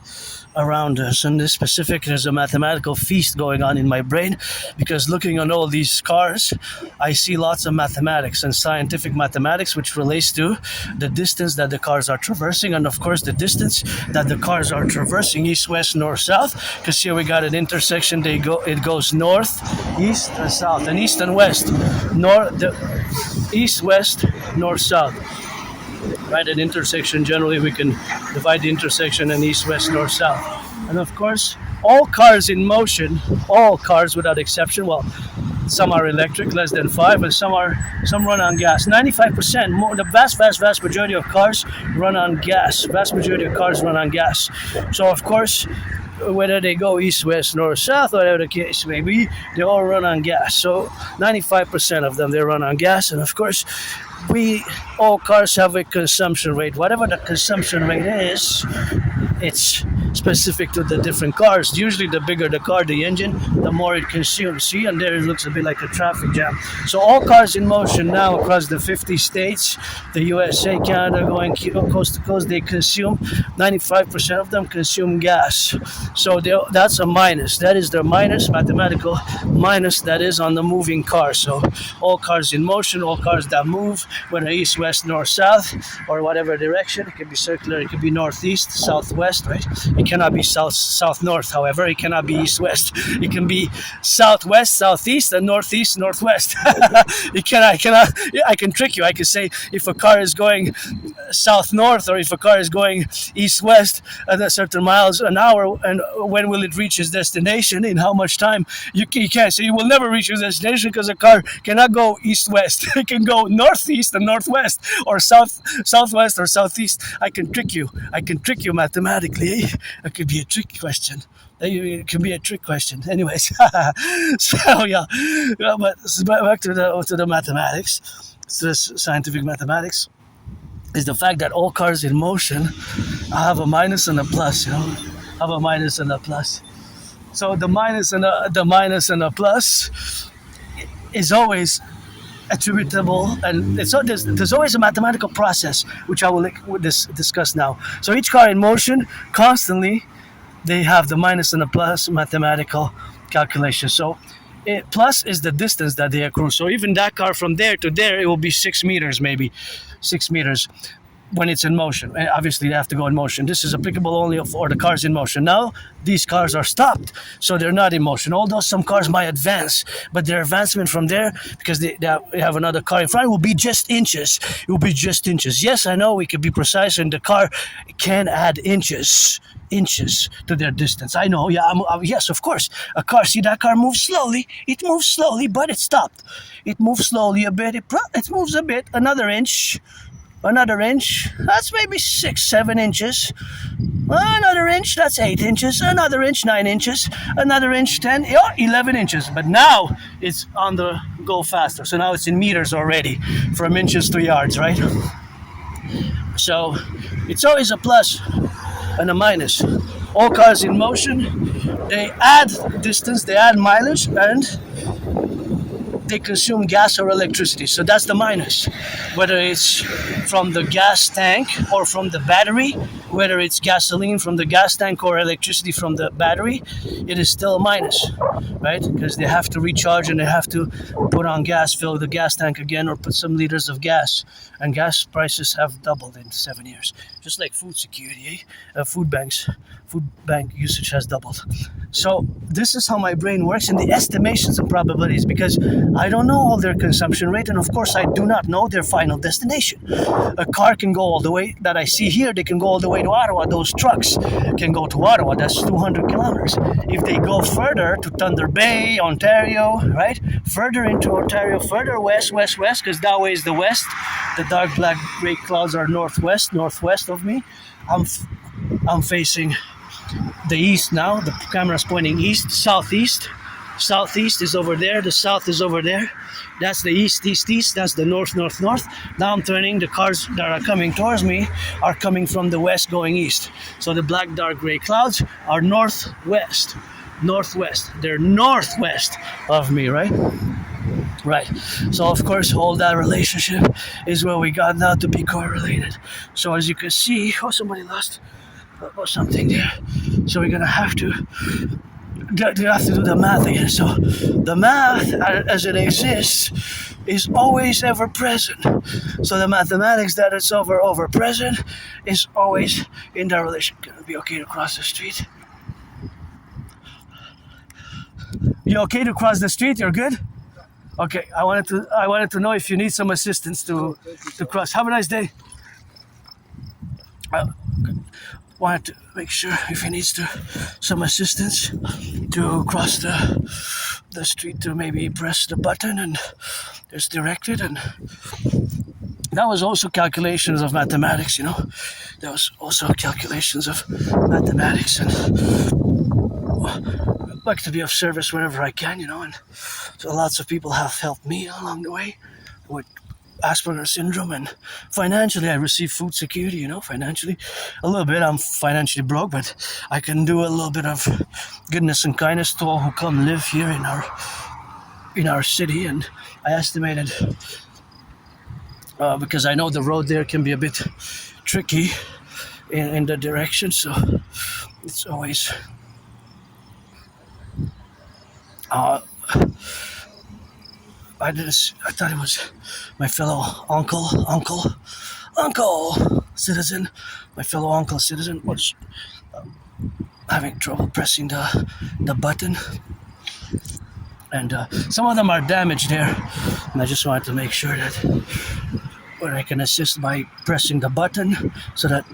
around us. In this specific, there's a mathematical feast going on in my brain, because looking on all these cars, I see lots of mathematics and scientific mathematics, which relates to the distance that the cars are traversing, and of course the distance that the cars are traversing, east, west, north, south, because here we got an intersection. It goes north, east, and south, and east and west, east, west, north, south. Right, an intersection, generally we can divide the intersection in east, west, north, south. And of course, all cars in motion, all cars without exception, well, some are electric, less than 5, and some run on gas. 95%, more, the vast majority of cars run on gas. Vast majority of cars run on gas. So of course, whether they go east, west, north, south, whatever the case may be, they all run on gas. So 95% of them, they run on gas, and of course, all cars have a consumption rate. Whatever the consumption rate is, it's specific to the different cars. Usually the bigger the car, the engine, the more it consumes. See, and there it looks a bit like a traffic jam. So all cars in motion now across the 50 states, the USA, Canada, going coast to coast, they consume, 95% of them consume gas. So that's a minus. That is their minus, mathematical minus, that is on the moving car. So all cars in motion, all cars that move, whether east, west, north, south, or whatever direction. It could be circular, it could be northeast, southwest, right? It cannot be south-north, however. It cannot be east-west. It can be southwest, southeast, and northeast, northwest. I can trick you. I can say if a car is going south-north, or if a car is going east-west at a certain miles an hour, and when will it reach its destination, in how much time. You can't say you will never reach your destination, because a car cannot go east-west. It can go northeast and northwest, or southwest or southeast. I can trick you mathematically. It could be a trick question. It can be a trick question. Anyways, so yeah, but back to the mathematics, to the scientific mathematics, is the fact that all cars in motion have a minus and a plus. Have a minus and a plus. So the minus and the plus is always attributable, and there's always a mathematical process, which I will discuss now. So each car in motion, constantly, they have the minus and the plus mathematical calculation. So plus is the distance that they accrue. So even that car from there to there, it will be 6 meters, maybe 6 meters. When it's in motion, obviously they have to go in motion. This is applicable only for the cars in motion. Now these cars are stopped, so they're not in motion. Although some cars might advance, but their advancement from there, because they have another car in front, will be just inches. It will be just inches. Yes, I know we could be precise, and the car can add inches to their distance. I know. Yeah. Yes, of course. A car. See, that car moves slowly. It moves slowly, but it stopped. It moves slowly a bit. It moves a bit. Another inch. That's maybe 6-7 inches. Another inch, that's 8 inches. Another inch, 9 inches. Another inch, 11 inches. But now it's on the go faster. So now it's in meters already, from inches to yards, right? So it's always a plus and a minus. all cars in motion, they add distance, they add mileage, and they consume gas or electricity. So that's the minus. Whether it's from the gas tank or from the battery, whether it's gasoline from the gas tank or electricity from the battery, it is still a minus, right? Because they have to recharge and they have to put on gas, fill the gas tank again, or put some liters of gas. And gas prices have doubled in 7 years. Just like food security, food bank usage has doubled. So this is how my brain works in the estimations and probabilities, because I don't know all their consumption rate, and of course I do not know their final destination. A car can go all the way, that I see here, they can go all the way to Ottawa. Those trucks can go to Ottawa, that's 200 kilometers. If they go further to Thunder Bay, Ontario, right? Further into Ontario, further west, because that way is the west. The dark black gray clouds are northwest of me. I'm facing the east now. The camera's pointing east, southeast. Southeast is over there. The south is over there. That's the east. That's the north. Now I'm turning. The cars that are coming towards me are coming from the west going east. So the black dark gray clouds are northwest. They're northwest of me, right? Right. So of course all that relationship is where we got now to be correlated. So as you can see, somebody lost something there. So we're gonna have to do the math again. So the math as it exists is always ever present. So the mathematics that it's over present is always in that relation. Gonna be okay to cross the street? You okay to cross the street? You're good? Okay, I wanted to know if you need some assistance to cross. Have a nice day. I wanted to make sure if he needs some assistance to cross the street, to maybe press the button and it's directed. And that was also calculations of mathematics, That was also calculations of mathematics, and I'd like to be of service wherever I can, and so lots of people have helped me along the way with Asperger's syndrome, and financially I receive food security, financially a little bit. I'm financially broke, but I can do a little bit of goodness and kindness to all who come live here in our city. And I estimated, because I know the road there can be a bit tricky in the direction, so it's always I thought it was my fellow uncle citizen. My fellow uncle citizen was having trouble pressing the button, and some of them are damaged there. And I just wanted to make sure that where I can assist by pressing the button so that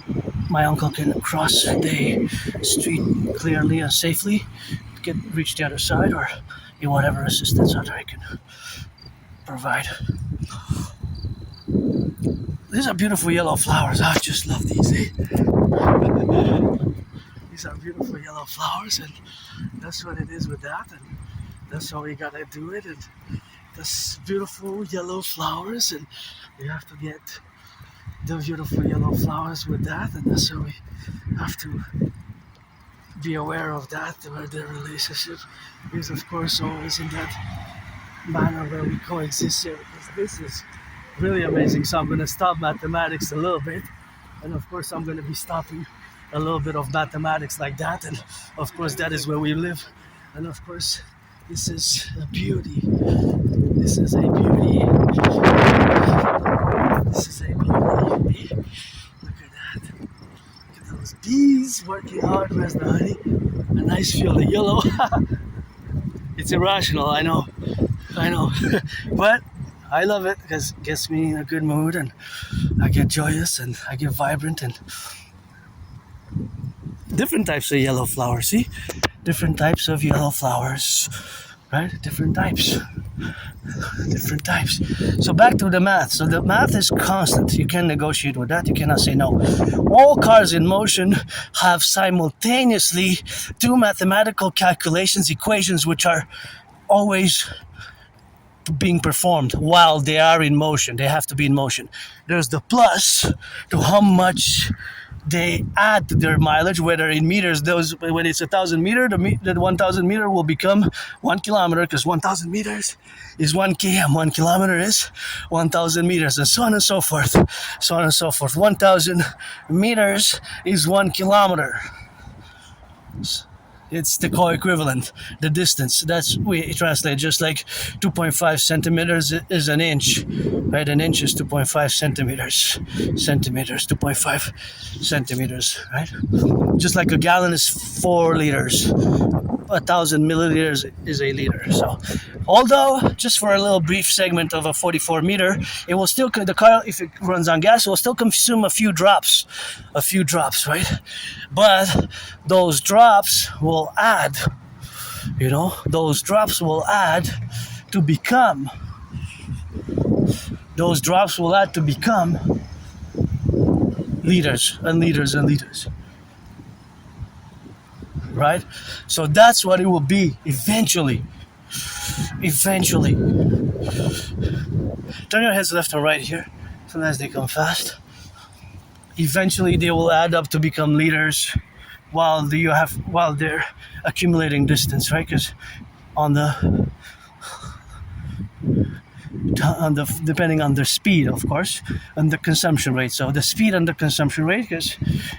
my uncle can cross the street clearly and safely, reach the other side, or whatever assistance other I can provide. These are beautiful yellow flowers. I just love these. These are beautiful yellow flowers, and that's what it is with that, and that's how we gotta do it. And this beautiful yellow flowers, and we have to get the beautiful yellow flowers with that, and that's how we have to be aware of that, where the relationship is, of course, always in that manner where we coexist here, because this is really amazing. So I'm going to stop mathematics a little bit, and of course I'm going to be stopping a little bit of mathematics like that, and of course that is where we live, and of course this is a beauty. This is a beauty. This is a beauty. Look at that. Those bees working hard. Where's the honey? A nice field of yellow. It's irrational, I know. But I love it because it gets me in a good mood, and I get joyous and I get vibrant, and different types of yellow flowers. See? Different types of yellow flowers, right? Different types. So back to the math. So the math is constant. You can negotiate with that. You cannot say no. All cars in motion have simultaneously two mathematical calculations, equations, which are always being performed while they are in motion. They have to be in motion. There's the plus to how much they add to their mileage, whether in meters, when it's 1,000 meter, the 1,000 meter will become 1 kilometer, because 1,000 meters is 1 km, 1 kilometer is 1,000 meters, and so on and so forth. So on and so forth. 1,000 meters is 1 kilometer. It's the co-equivalent, the distance. That's we translate just like 2.5 centimeters is an inch, right? An inch is 2.5 centimeters. Centimeters, 2.5 centimeters, right? Just like a gallon is 4 liters. 1,000 milliliters is a liter. So, although just for a little brief segment of a 44 meter, it will still, the car, if it runs on gas, will still consume a few drops, right? But those drops will add, those drops will add to become liters and liters and liters. Right? So that's what it will be eventually. Turn your heads left and right here. Sometimes they come fast. Eventually they will add up to become liters while they're accumulating distance, right? Because depending on their speed, of course, and the consumption rate. So the speed and the consumption rate, because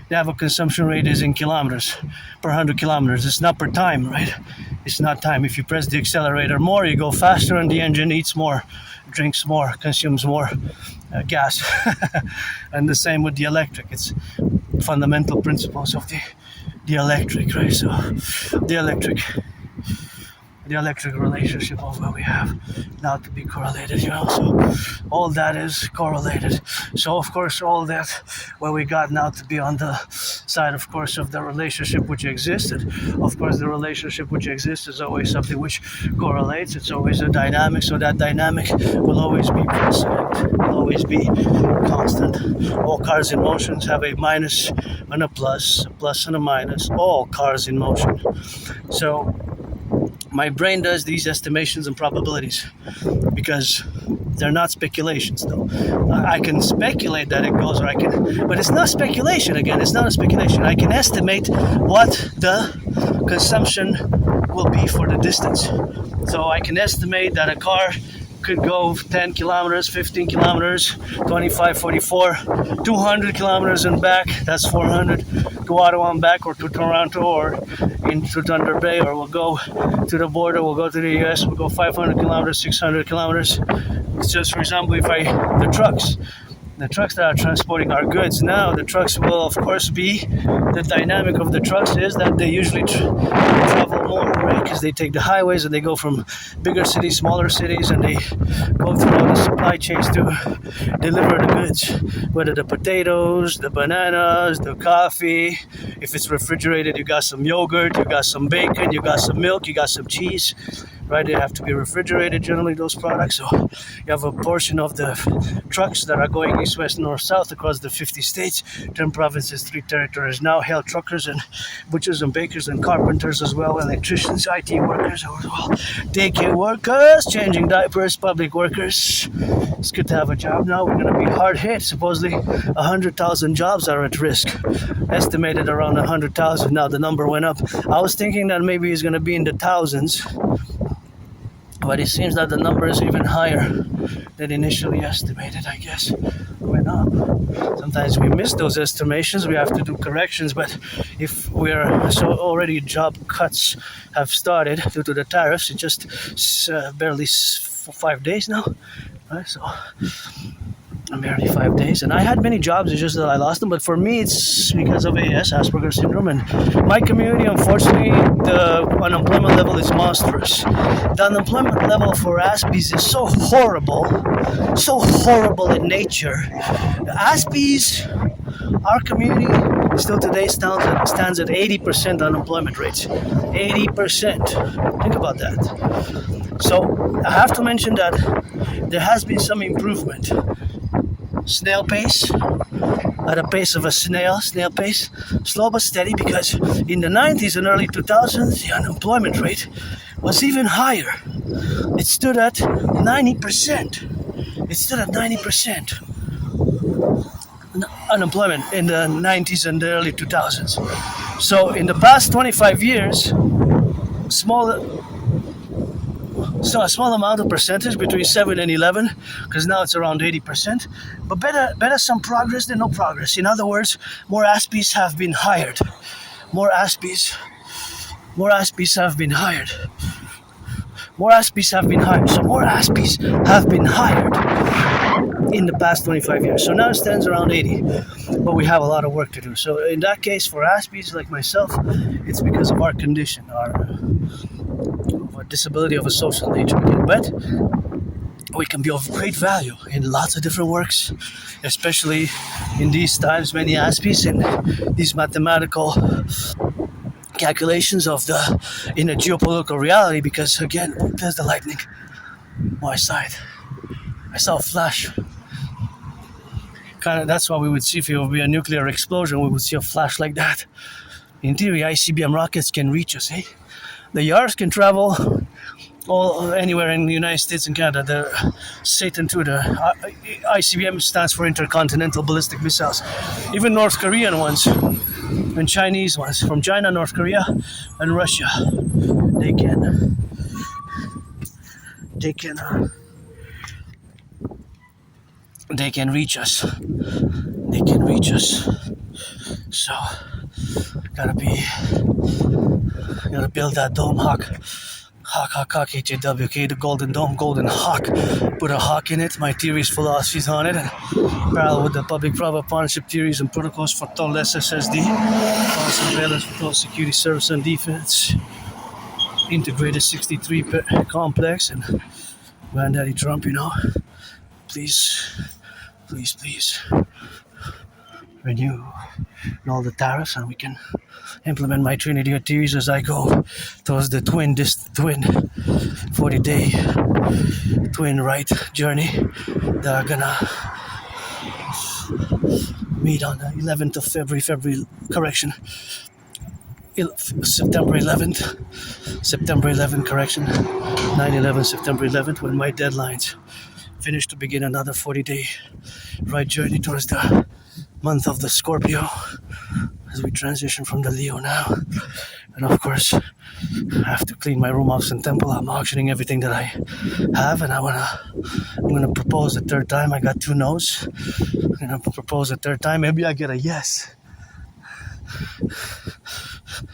they have a consumption rate is in kilometers per 100 kilometers. It's not per time, right? It's not time. If you press the accelerator more, you go faster, and the engine eats more, drinks more, consumes more gas. And the same with the electric. It's fundamental principles of the electric, right? So the electric relationship of what we have now to be correlated, so all that is correlated. So of course all that what we got now to be on the side, of course, of the relationship which existed. Of course the relationship which exists is always something which correlates. It's always a dynamic, so that dynamic will always be present, will always be constant. All cars in motion have a minus and a plus and a minus. All cars in motion. So my brain does these estimations and probabilities because they're not speculations, though. I can speculate that it goes, but it's not speculation. Again, it's not a speculation. I can estimate what the consumption will be for the distance. So I can estimate that a car could go 10 kilometers, 15 kilometers, 25, 44, 200 kilometers and back. That's 400 to Ottawa and back, or to Toronto, or into Thunder Bay, or we'll go to the border, we'll go to the US, we'll go 500 kilometers, 600 kilometers. It's just, for example, the trucks that are transporting our goods. Now the trucks will, of course, the dynamic of the trucks is that they usually travel more, right? Because they take the highways and they go from bigger cities, smaller cities, and they go through all the supply chains to deliver the goods, whether the potatoes, the bananas, the coffee. If it's refrigerated, you got some yogurt, you got some bacon, you got some milk, you got some cheese, right? They have to be refrigerated, generally, those products. So you have a portion of the trucks that are going east, west, north, south across the 50 states, 10 provinces, 3 territories. Now hell truckers and butchers and bakers and carpenters as well, electricians, IT workers as well, daycare workers, changing diapers, public workers. It's good to have a job now. We're going to be hard hit. Supposedly 100,000 jobs are at risk, estimated around 100,000. Now the number went up. I was thinking that maybe it's going to be in the thousands, but it seems that the number is even higher than initially estimated, I guess. Went up. Sometimes we miss those estimations. We have to do corrections, but if we're already job cuts have started due to the tariffs, it's just barely 5 days now, right? So barely 5 days, and I had many jobs. It's just that I lost them. But for me, it's because of AS, Asperger's syndrome, and my community. Unfortunately, the unemployment level is monstrous. The unemployment level for Aspies is so horrible in nature. Aspies, our community, still today stands at 80% unemployment rates. 80%. Think about that. So I have to mention that there has been some improvement. Snail pace, at a pace of a snail pace, slow but steady, because in the 90s and early 2000s, the unemployment rate was even higher. It stood at 90%. unemployment in the 90s and the early 2000s. So in the past 25 years, small so a small amount of percentage between 7 and 11, because now it's around 80%. But better some progress than no progress. In other words, more Aspies have been hired. More Aspies have been hired. More Aspies have been hired. So more Aspies have been hired in the past 25 years. So now it stands around 80. But we have a lot of work to do. So in that case, for Aspies like myself, it's because of our condition, our disability of a social nature. But we can be of great value in lots of different works, especially in these times, many Aspies and these mathematical calculations of in a geopolitical reality, because again, there's the lightning. My side, I saw a flash. Kind of, that's why we would see if it would be a nuclear explosion, we would see a flash like that. In theory, ICBM rockets can reach us, eh? The Yars can travel anywhere in the United States and Canada. The Satan II, the ICBM stands for Intercontinental Ballistic Missiles. Even North Korean ones and Chinese ones from China, North Korea, and Russia, they can reach us. They can reach us. So gotta build that dome, Hawk, HAWK, the golden dome, golden hawk. Put a hawk in it. My theories, philosophies on it, and parallel with the public private partnership theories and protocols for total SSSD, also surveillance for total security, service and defense, integrated 63 complex, and Granddaddy Trump, please renew all the tariffs, and we can implement my Trinity of theories as I go towards the twin 40-day twin right journey that are gonna meet on the 11th of February, September 11th, correction, 9/11, September 11th, when my deadlines finish to begin another 40-day right journey towards the month of the Scorpio, as we transition from the Leo now. And of course, I have to clean my room off in temple. I'm auctioning everything that I have, and I'm gonna propose a third time. I got 2 no's. I'm gonna propose a third time. Maybe I get a yes.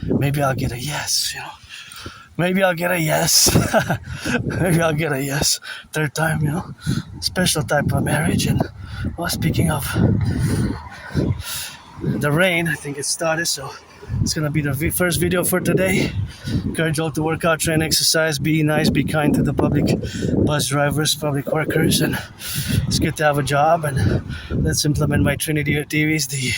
Maybe I'll get a yes, Maybe I'll get a yes. Maybe I'll get a yes. Third time, Special type of marriage. And speaking of the rain, I think it started, so it's gonna be the first video for today. Encourage you all to work out, train, exercise, be nice, be kind to the public, bus drivers, public workers, and it's good to have a job. And let's implement my Trinity of theories, the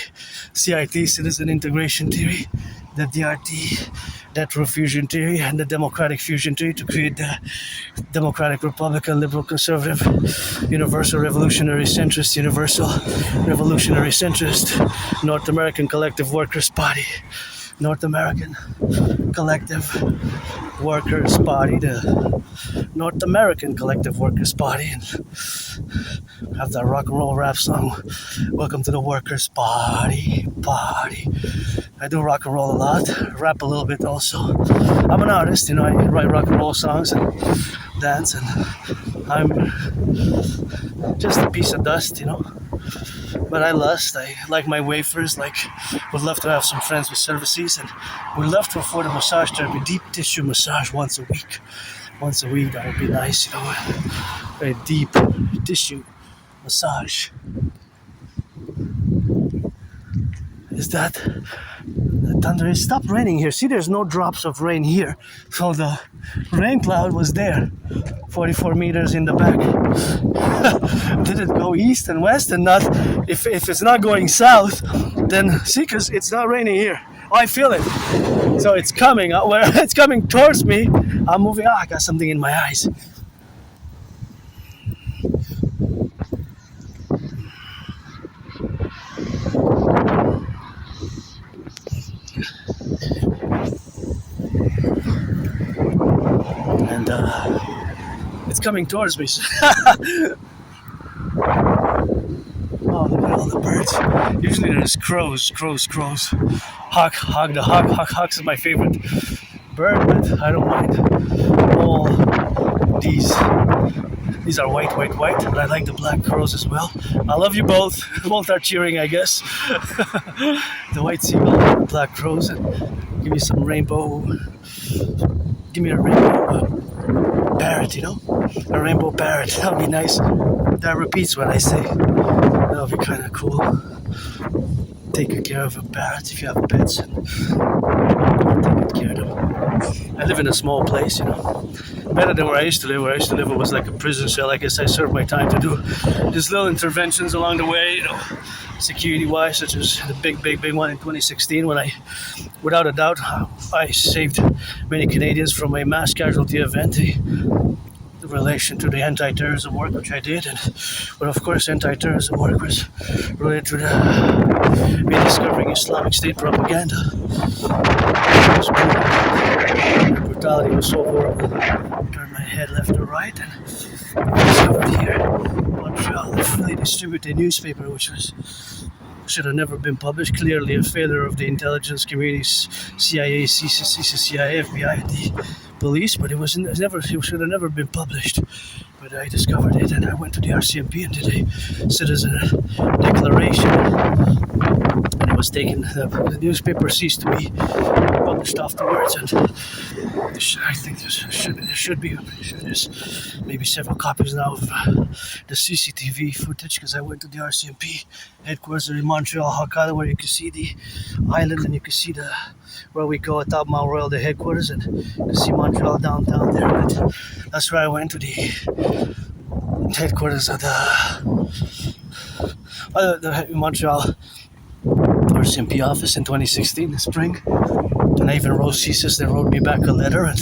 CIT, Citizen Integration Theory, the DRT, Natural Fusion Theory, and the Democratic Fusion Theory to create the Democratic, Republican, Liberal, Conservative, Universal, Revolutionary, Centrist, Universal, Revolutionary, Centrist, North American Collective Workers' Party, North American Collective Workers' Party, the North American Collective Workers' Party, and have that rock and roll rap song, Welcome to the Workers' Party. I do rock and roll a lot, rap a little bit also. I'm an artist, I write rock and roll songs and dance, and I'm just a piece of dust, But I like my wafers, would love to have some friends with services, and would love to afford a massage therapy, deep tissue massage once a week. Once a week, that would be nice, a deep tissue massage. Is that the thunder? It stopped raining here. See, there's no drops of rain here. So the rain cloud was there, 44 meters in the back. Did it go east and west and not? If it's not going south, then see, because it's not raining here. Oh, I feel it. So it's coming. Where it's coming towards me, I'm moving. I got something in my eyes. And it's coming towards me. Oh, look at all the birds. Usually there's crows. Hawk's is my favorite bird, but I don't mind. All these are white, but I like the black crows as well. I love you both. Both are cheering, I guess. The white seagull and the black crows, and give me some rainbow. Give me a rainbow parrot, a rainbow parrot. That would be nice. That repeats what I say. That would be kind of cool. Take care of a parrot if you have pets, and take good care of them. I live in a small place, better than where I used to live. Where I used to live, it was like a prison cell. I guess I served my time to do just little interventions along the way, security-wise, such as the big one in 2016 when without a doubt, I saved many Canadians from a mass casualty event. In relation to the anti-terrorism work which I did, but of course anti-terrorism work was related to the rediscovering Islamic State propaganda. The brutality was so horrible. I turned my head left or right, and I discovered here Montreal a freely distributed newspaper which should have never been published. Clearly a failure of the intelligence communities, CIA, CCCCI, FBI, and the police, but it should have never been published. But I discovered it, and I went to the RCMP and did a citizen declaration, and it was taken. The newspaper ceased to be published afterwards, and I think there should be maybe several copies now of the CCTV footage, because I went to the RCMP headquarters in Montreal, Hawk Island, where you can see the island and you can see where we go at Top Mount Royal, the headquarters, and you can see Montreal downtown there. But that's where I went to the headquarters of the Montreal RCMP office in 2016, the spring. And I even wrote CSIS. They wrote me back a letter, and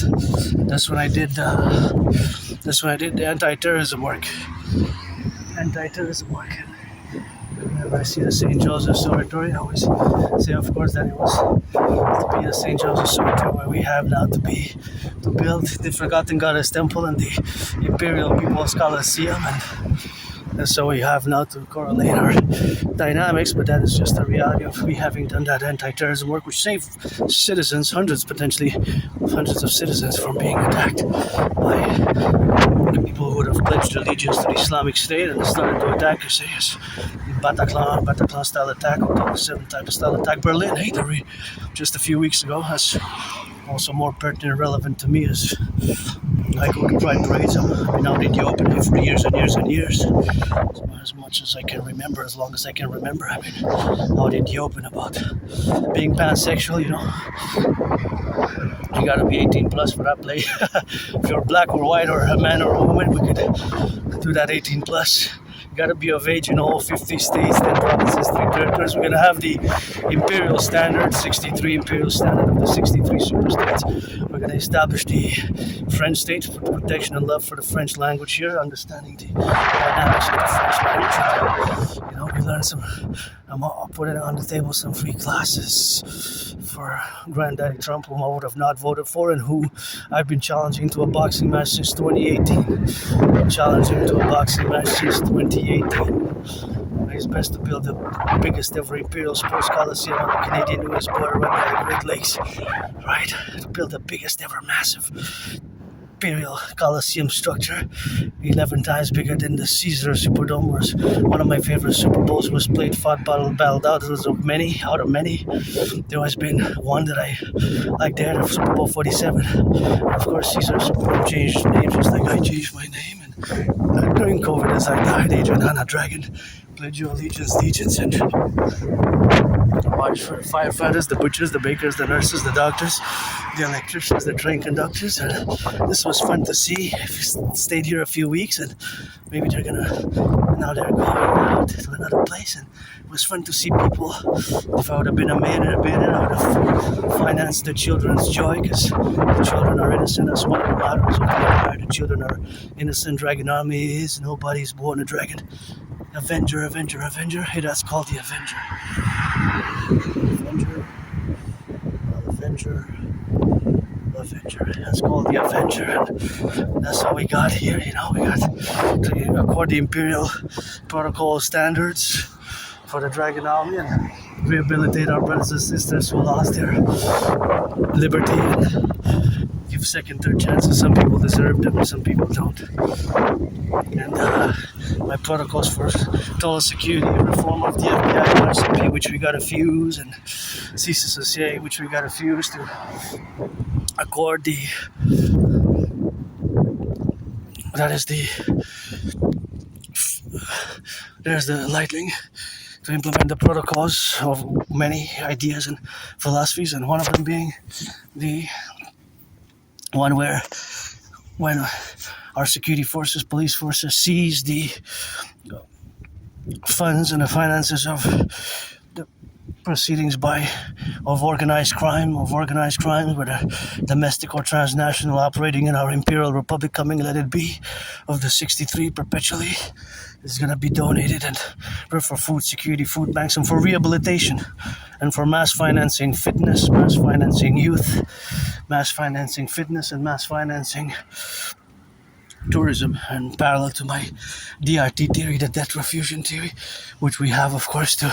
that's when I did the anti-terrorism work. Whenever I see the St. Joseph's Oratory, I always say, of course, that it was to be the St. Joseph's Oratory where we have now to build the Forgotten Goddess Temple and the Imperial People's Coliseum, and so we have now to correlate our dynamics, but that is just the reality of we having done that anti-terrorism work, which saved citizens, potentially hundreds of citizens from being attacked by people who would have pledged allegiance to the Islamic State and started to attack, you say, yes, Bataclan style attack, or 7 type of style attack. Berlin, just a few weeks ago. That's also more pertinent and relevant to me as I go to Pride parades. I've been out in the open for years and years. As much as I can remember, as long as I can remember, I've been out in the open about being pansexual, You gotta be 18 plus for that play. If you're black or white or a man or a woman, we could do that 18 plus. You gotta be of age in all 50 states, 10 provinces, 3 territories. We're gonna have the imperial standard, 63 imperial standard of the 63 super states. We're gonna establish the French state for the protection and love for the French language here, understanding the dynamics of the French language. We learn I'll put it on the table, some free classes for Granddaddy Trump, whom I would have not voted for, and who I've been challenging to a boxing match since 2018. It's best to build the biggest ever Imperial Sports Coliseum on the Canadian US border right by the Great Lakes. Right? To build the biggest ever massive Imperial Coliseum structure, 11 times bigger than the Caesar Superdome, was one of my favorite Super Bowls was played, fought, battled out. There was out of many. There has been one that I like there, of Super Bowl 47. Of course, Caesar Superdome changed names just like I changed my name. And during COVID, as I died, Adrian Hanna Dragon pledged your allegiance, and watched for the firefighters, the butchers, the bakers, the nurses, the doctors, the electricians, the train conductors, and this was fun to see. I stayed here a few weeks, and maybe now they're going out to another place, and it was fun to see people. If I would have been a man, I would have financed the children's joy, because the children are innocent. That's one of the mottos of the empire. The children are innocent. Dragon Army is nobody's born a dragon. Avenger. Hey, that's called the Avenger. Avenger. That's called the Avenger. And that's how we got here. We got to accord the Imperial Protocol standards for the Dragon Army and rehabilitate our brothers and sisters who lost their liberty and give second, third chances. Some people deserve them, some people don't. And my protocols for total security reform of the FBI and RCP, which we got to fuse, and CSSA, which we got to fuse to accord the there's the lightning to implement the protocols of many ideas and philosophies, and one of them being the one where when our security forces, police forces seize the funds and the finances of the proceedings of organized crime, whether domestic or transnational, operating in our imperial republic, coming, let it be, of the 63 perpetually, is going to be donated and for food security, food banks, and for rehabilitation, and for mass financing fitness, mass financing youth, mass financing fitness, and mass financing tourism. And parallel to my DRT theory, the debt refusion theory, which we have, of course, to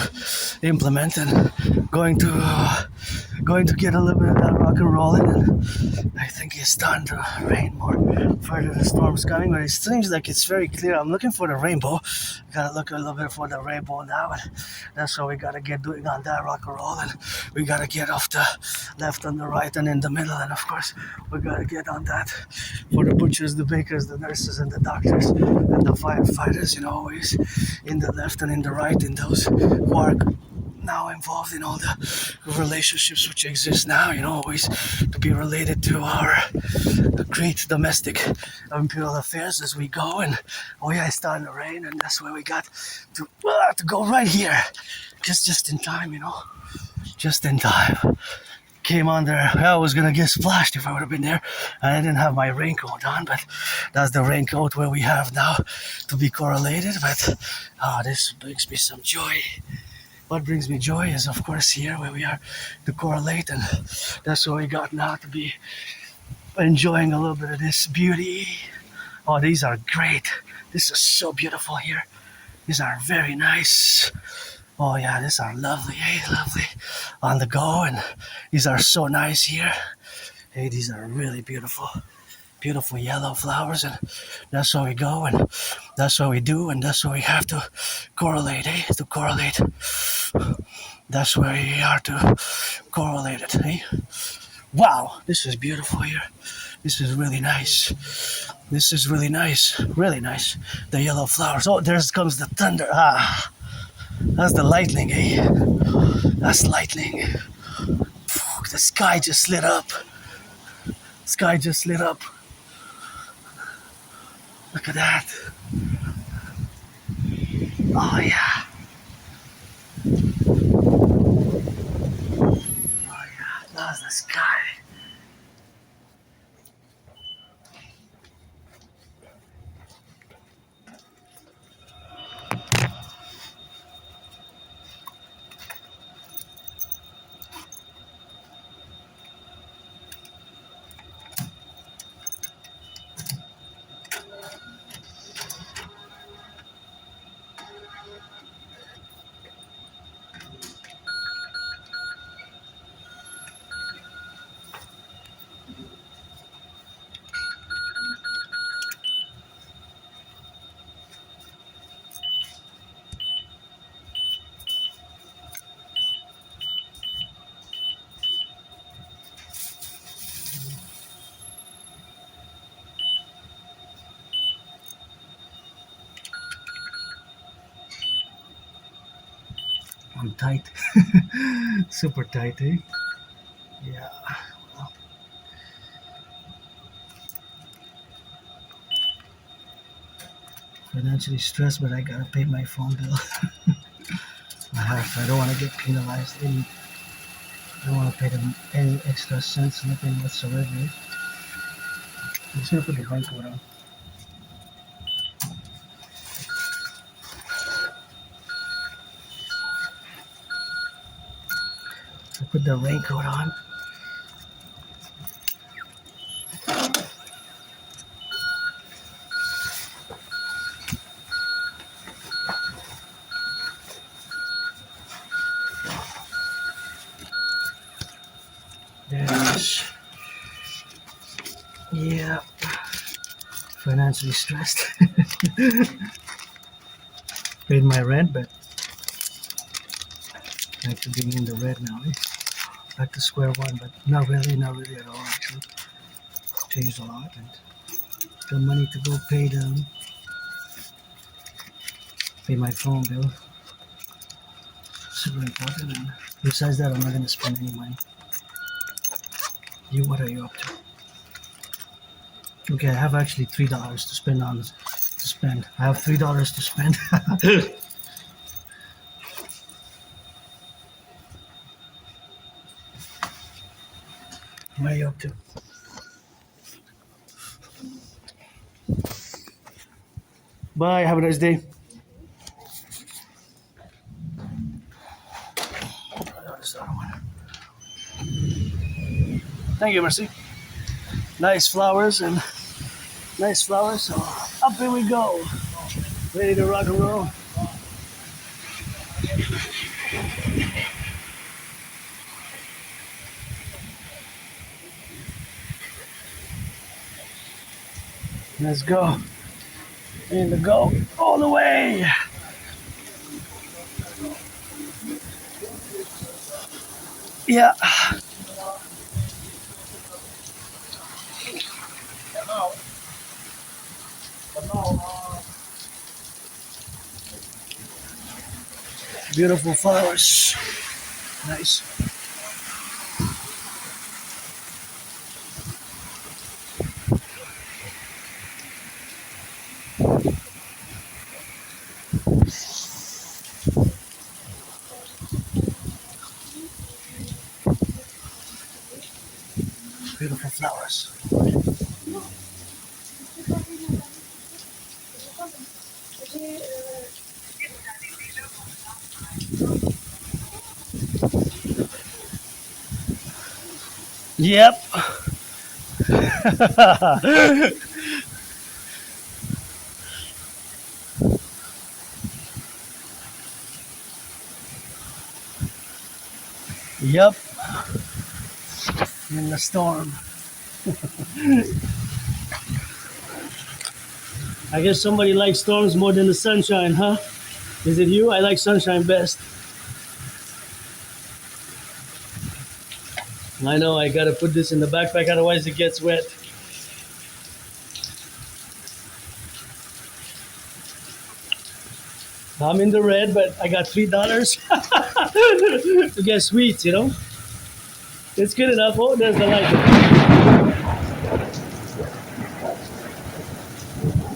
implement, and going to get a little bit of that rock and roll in. And I think it's starting to rain more further. The storm's coming, but it seems like it's very clear. I'm looking for the rainbow. Gotta look a little bit for the rainbow now, and that's what we gotta get doing on that rock and roll. And we gotta get off the left and the right and in the middle, and of course we gotta get on that for the butchers, the bakers, the nurses, and the doctors, and the firefighters, always in the left and in the right, in those who are now involved in all the relationships which exist now, always to be related to our great domestic imperial affairs as we go. And it's starting to rain, and that's where we got to go right here, just in time, just in time. Came on there. I was gonna get splashed if I would have been there. I didn't have my raincoat on, but that's the raincoat where we have now to be correlated. But this brings me some joy. What brings me joy is, of course, here where we are to correlate, and that's what we got now to be enjoying a little bit of this beauty. Oh, these are great. This is so beautiful here. These are very nice. Oh yeah, these are lovely, lovely on the go, and these are so nice here. Hey, these are really beautiful, beautiful yellow flowers, and that's how we go, and that's what we do, and that's what we have to correlate, to correlate. That's where we are to correlate it, Wow, this is beautiful here. This is really nice. This is really nice, really nice. The yellow flowers. Oh, there comes the thunder. That's the lightning, That's lightning. The sky just lit up. Sky just lit up. Look at that. Oh yeah. Oh yeah, that's the sky. I'm tight. Super tight, Yeah. Well, financially stressed, but I gotta pay my phone bill. I have to. I don't want to get penalized. I don't want to pay them any extra cents, nothing whatsoever. I'm just gonna put the raincoat on. I put the raincoat on. Yeah, financially stressed. Paid my rent, but back to being in the red now. Eh? Back to square one, but not really at all. Actually, changed a lot, and got money to go pay my phone bill. Super important. And besides that, I'm not gonna spend any money. You, what are you up to? Okay, I have actually $3 to spend on to spend. I have $3 to spend. What are you up to? Bye. Have a nice day. Thank you, Mercy. Nice flowers. So up here we go. Ready to rock and roll. Let's go. And to go all the way. Yeah. Beautiful flowers. Nice. Beautiful flowers. Yep. Yep. In the storm. I guess somebody likes storms more than the sunshine, huh? Is it you? I like sunshine best. I know, I gotta put this in the backpack, otherwise it gets wet. I'm in the red, but I got $3 to get sweets, you know? It's good enough. Oh, there's the light.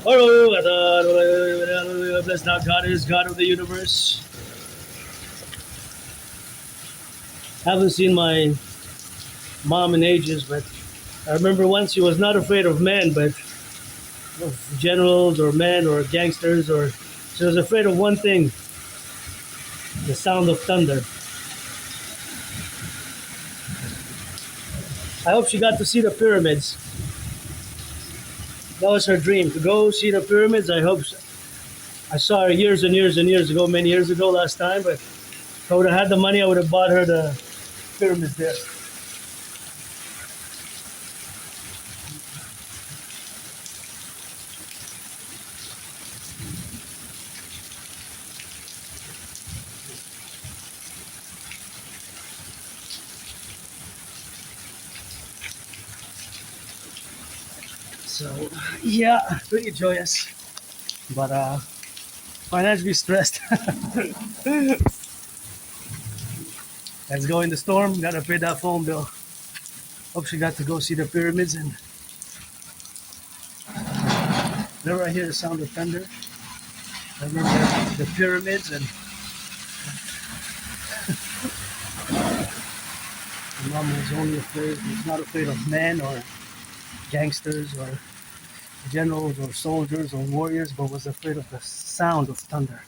Oh, blessed now God is God of the universe. Haven't seen my mom in ages, but I remember once she was not afraid of men, but of generals or men or gangsters, or she was afraid of one thing: the sound of thunder. I hope she got to see the pyramids. That was her dream, to go see the pyramids. I hope I saw her years and years and years ago, many years ago last time, but if I would have had the money, I would have bought her the pyramids there. So, yeah, pretty joyous, but financially stressed. Let's go in the storm. Gotta pay that phone bill. Hope she got to go see the pyramids, and whenever I hear the sound of thunder, I remember the pyramids, and my mom was not afraid of men or gangsters or generals or soldiers or warriors, but was afraid of the sound of thunder.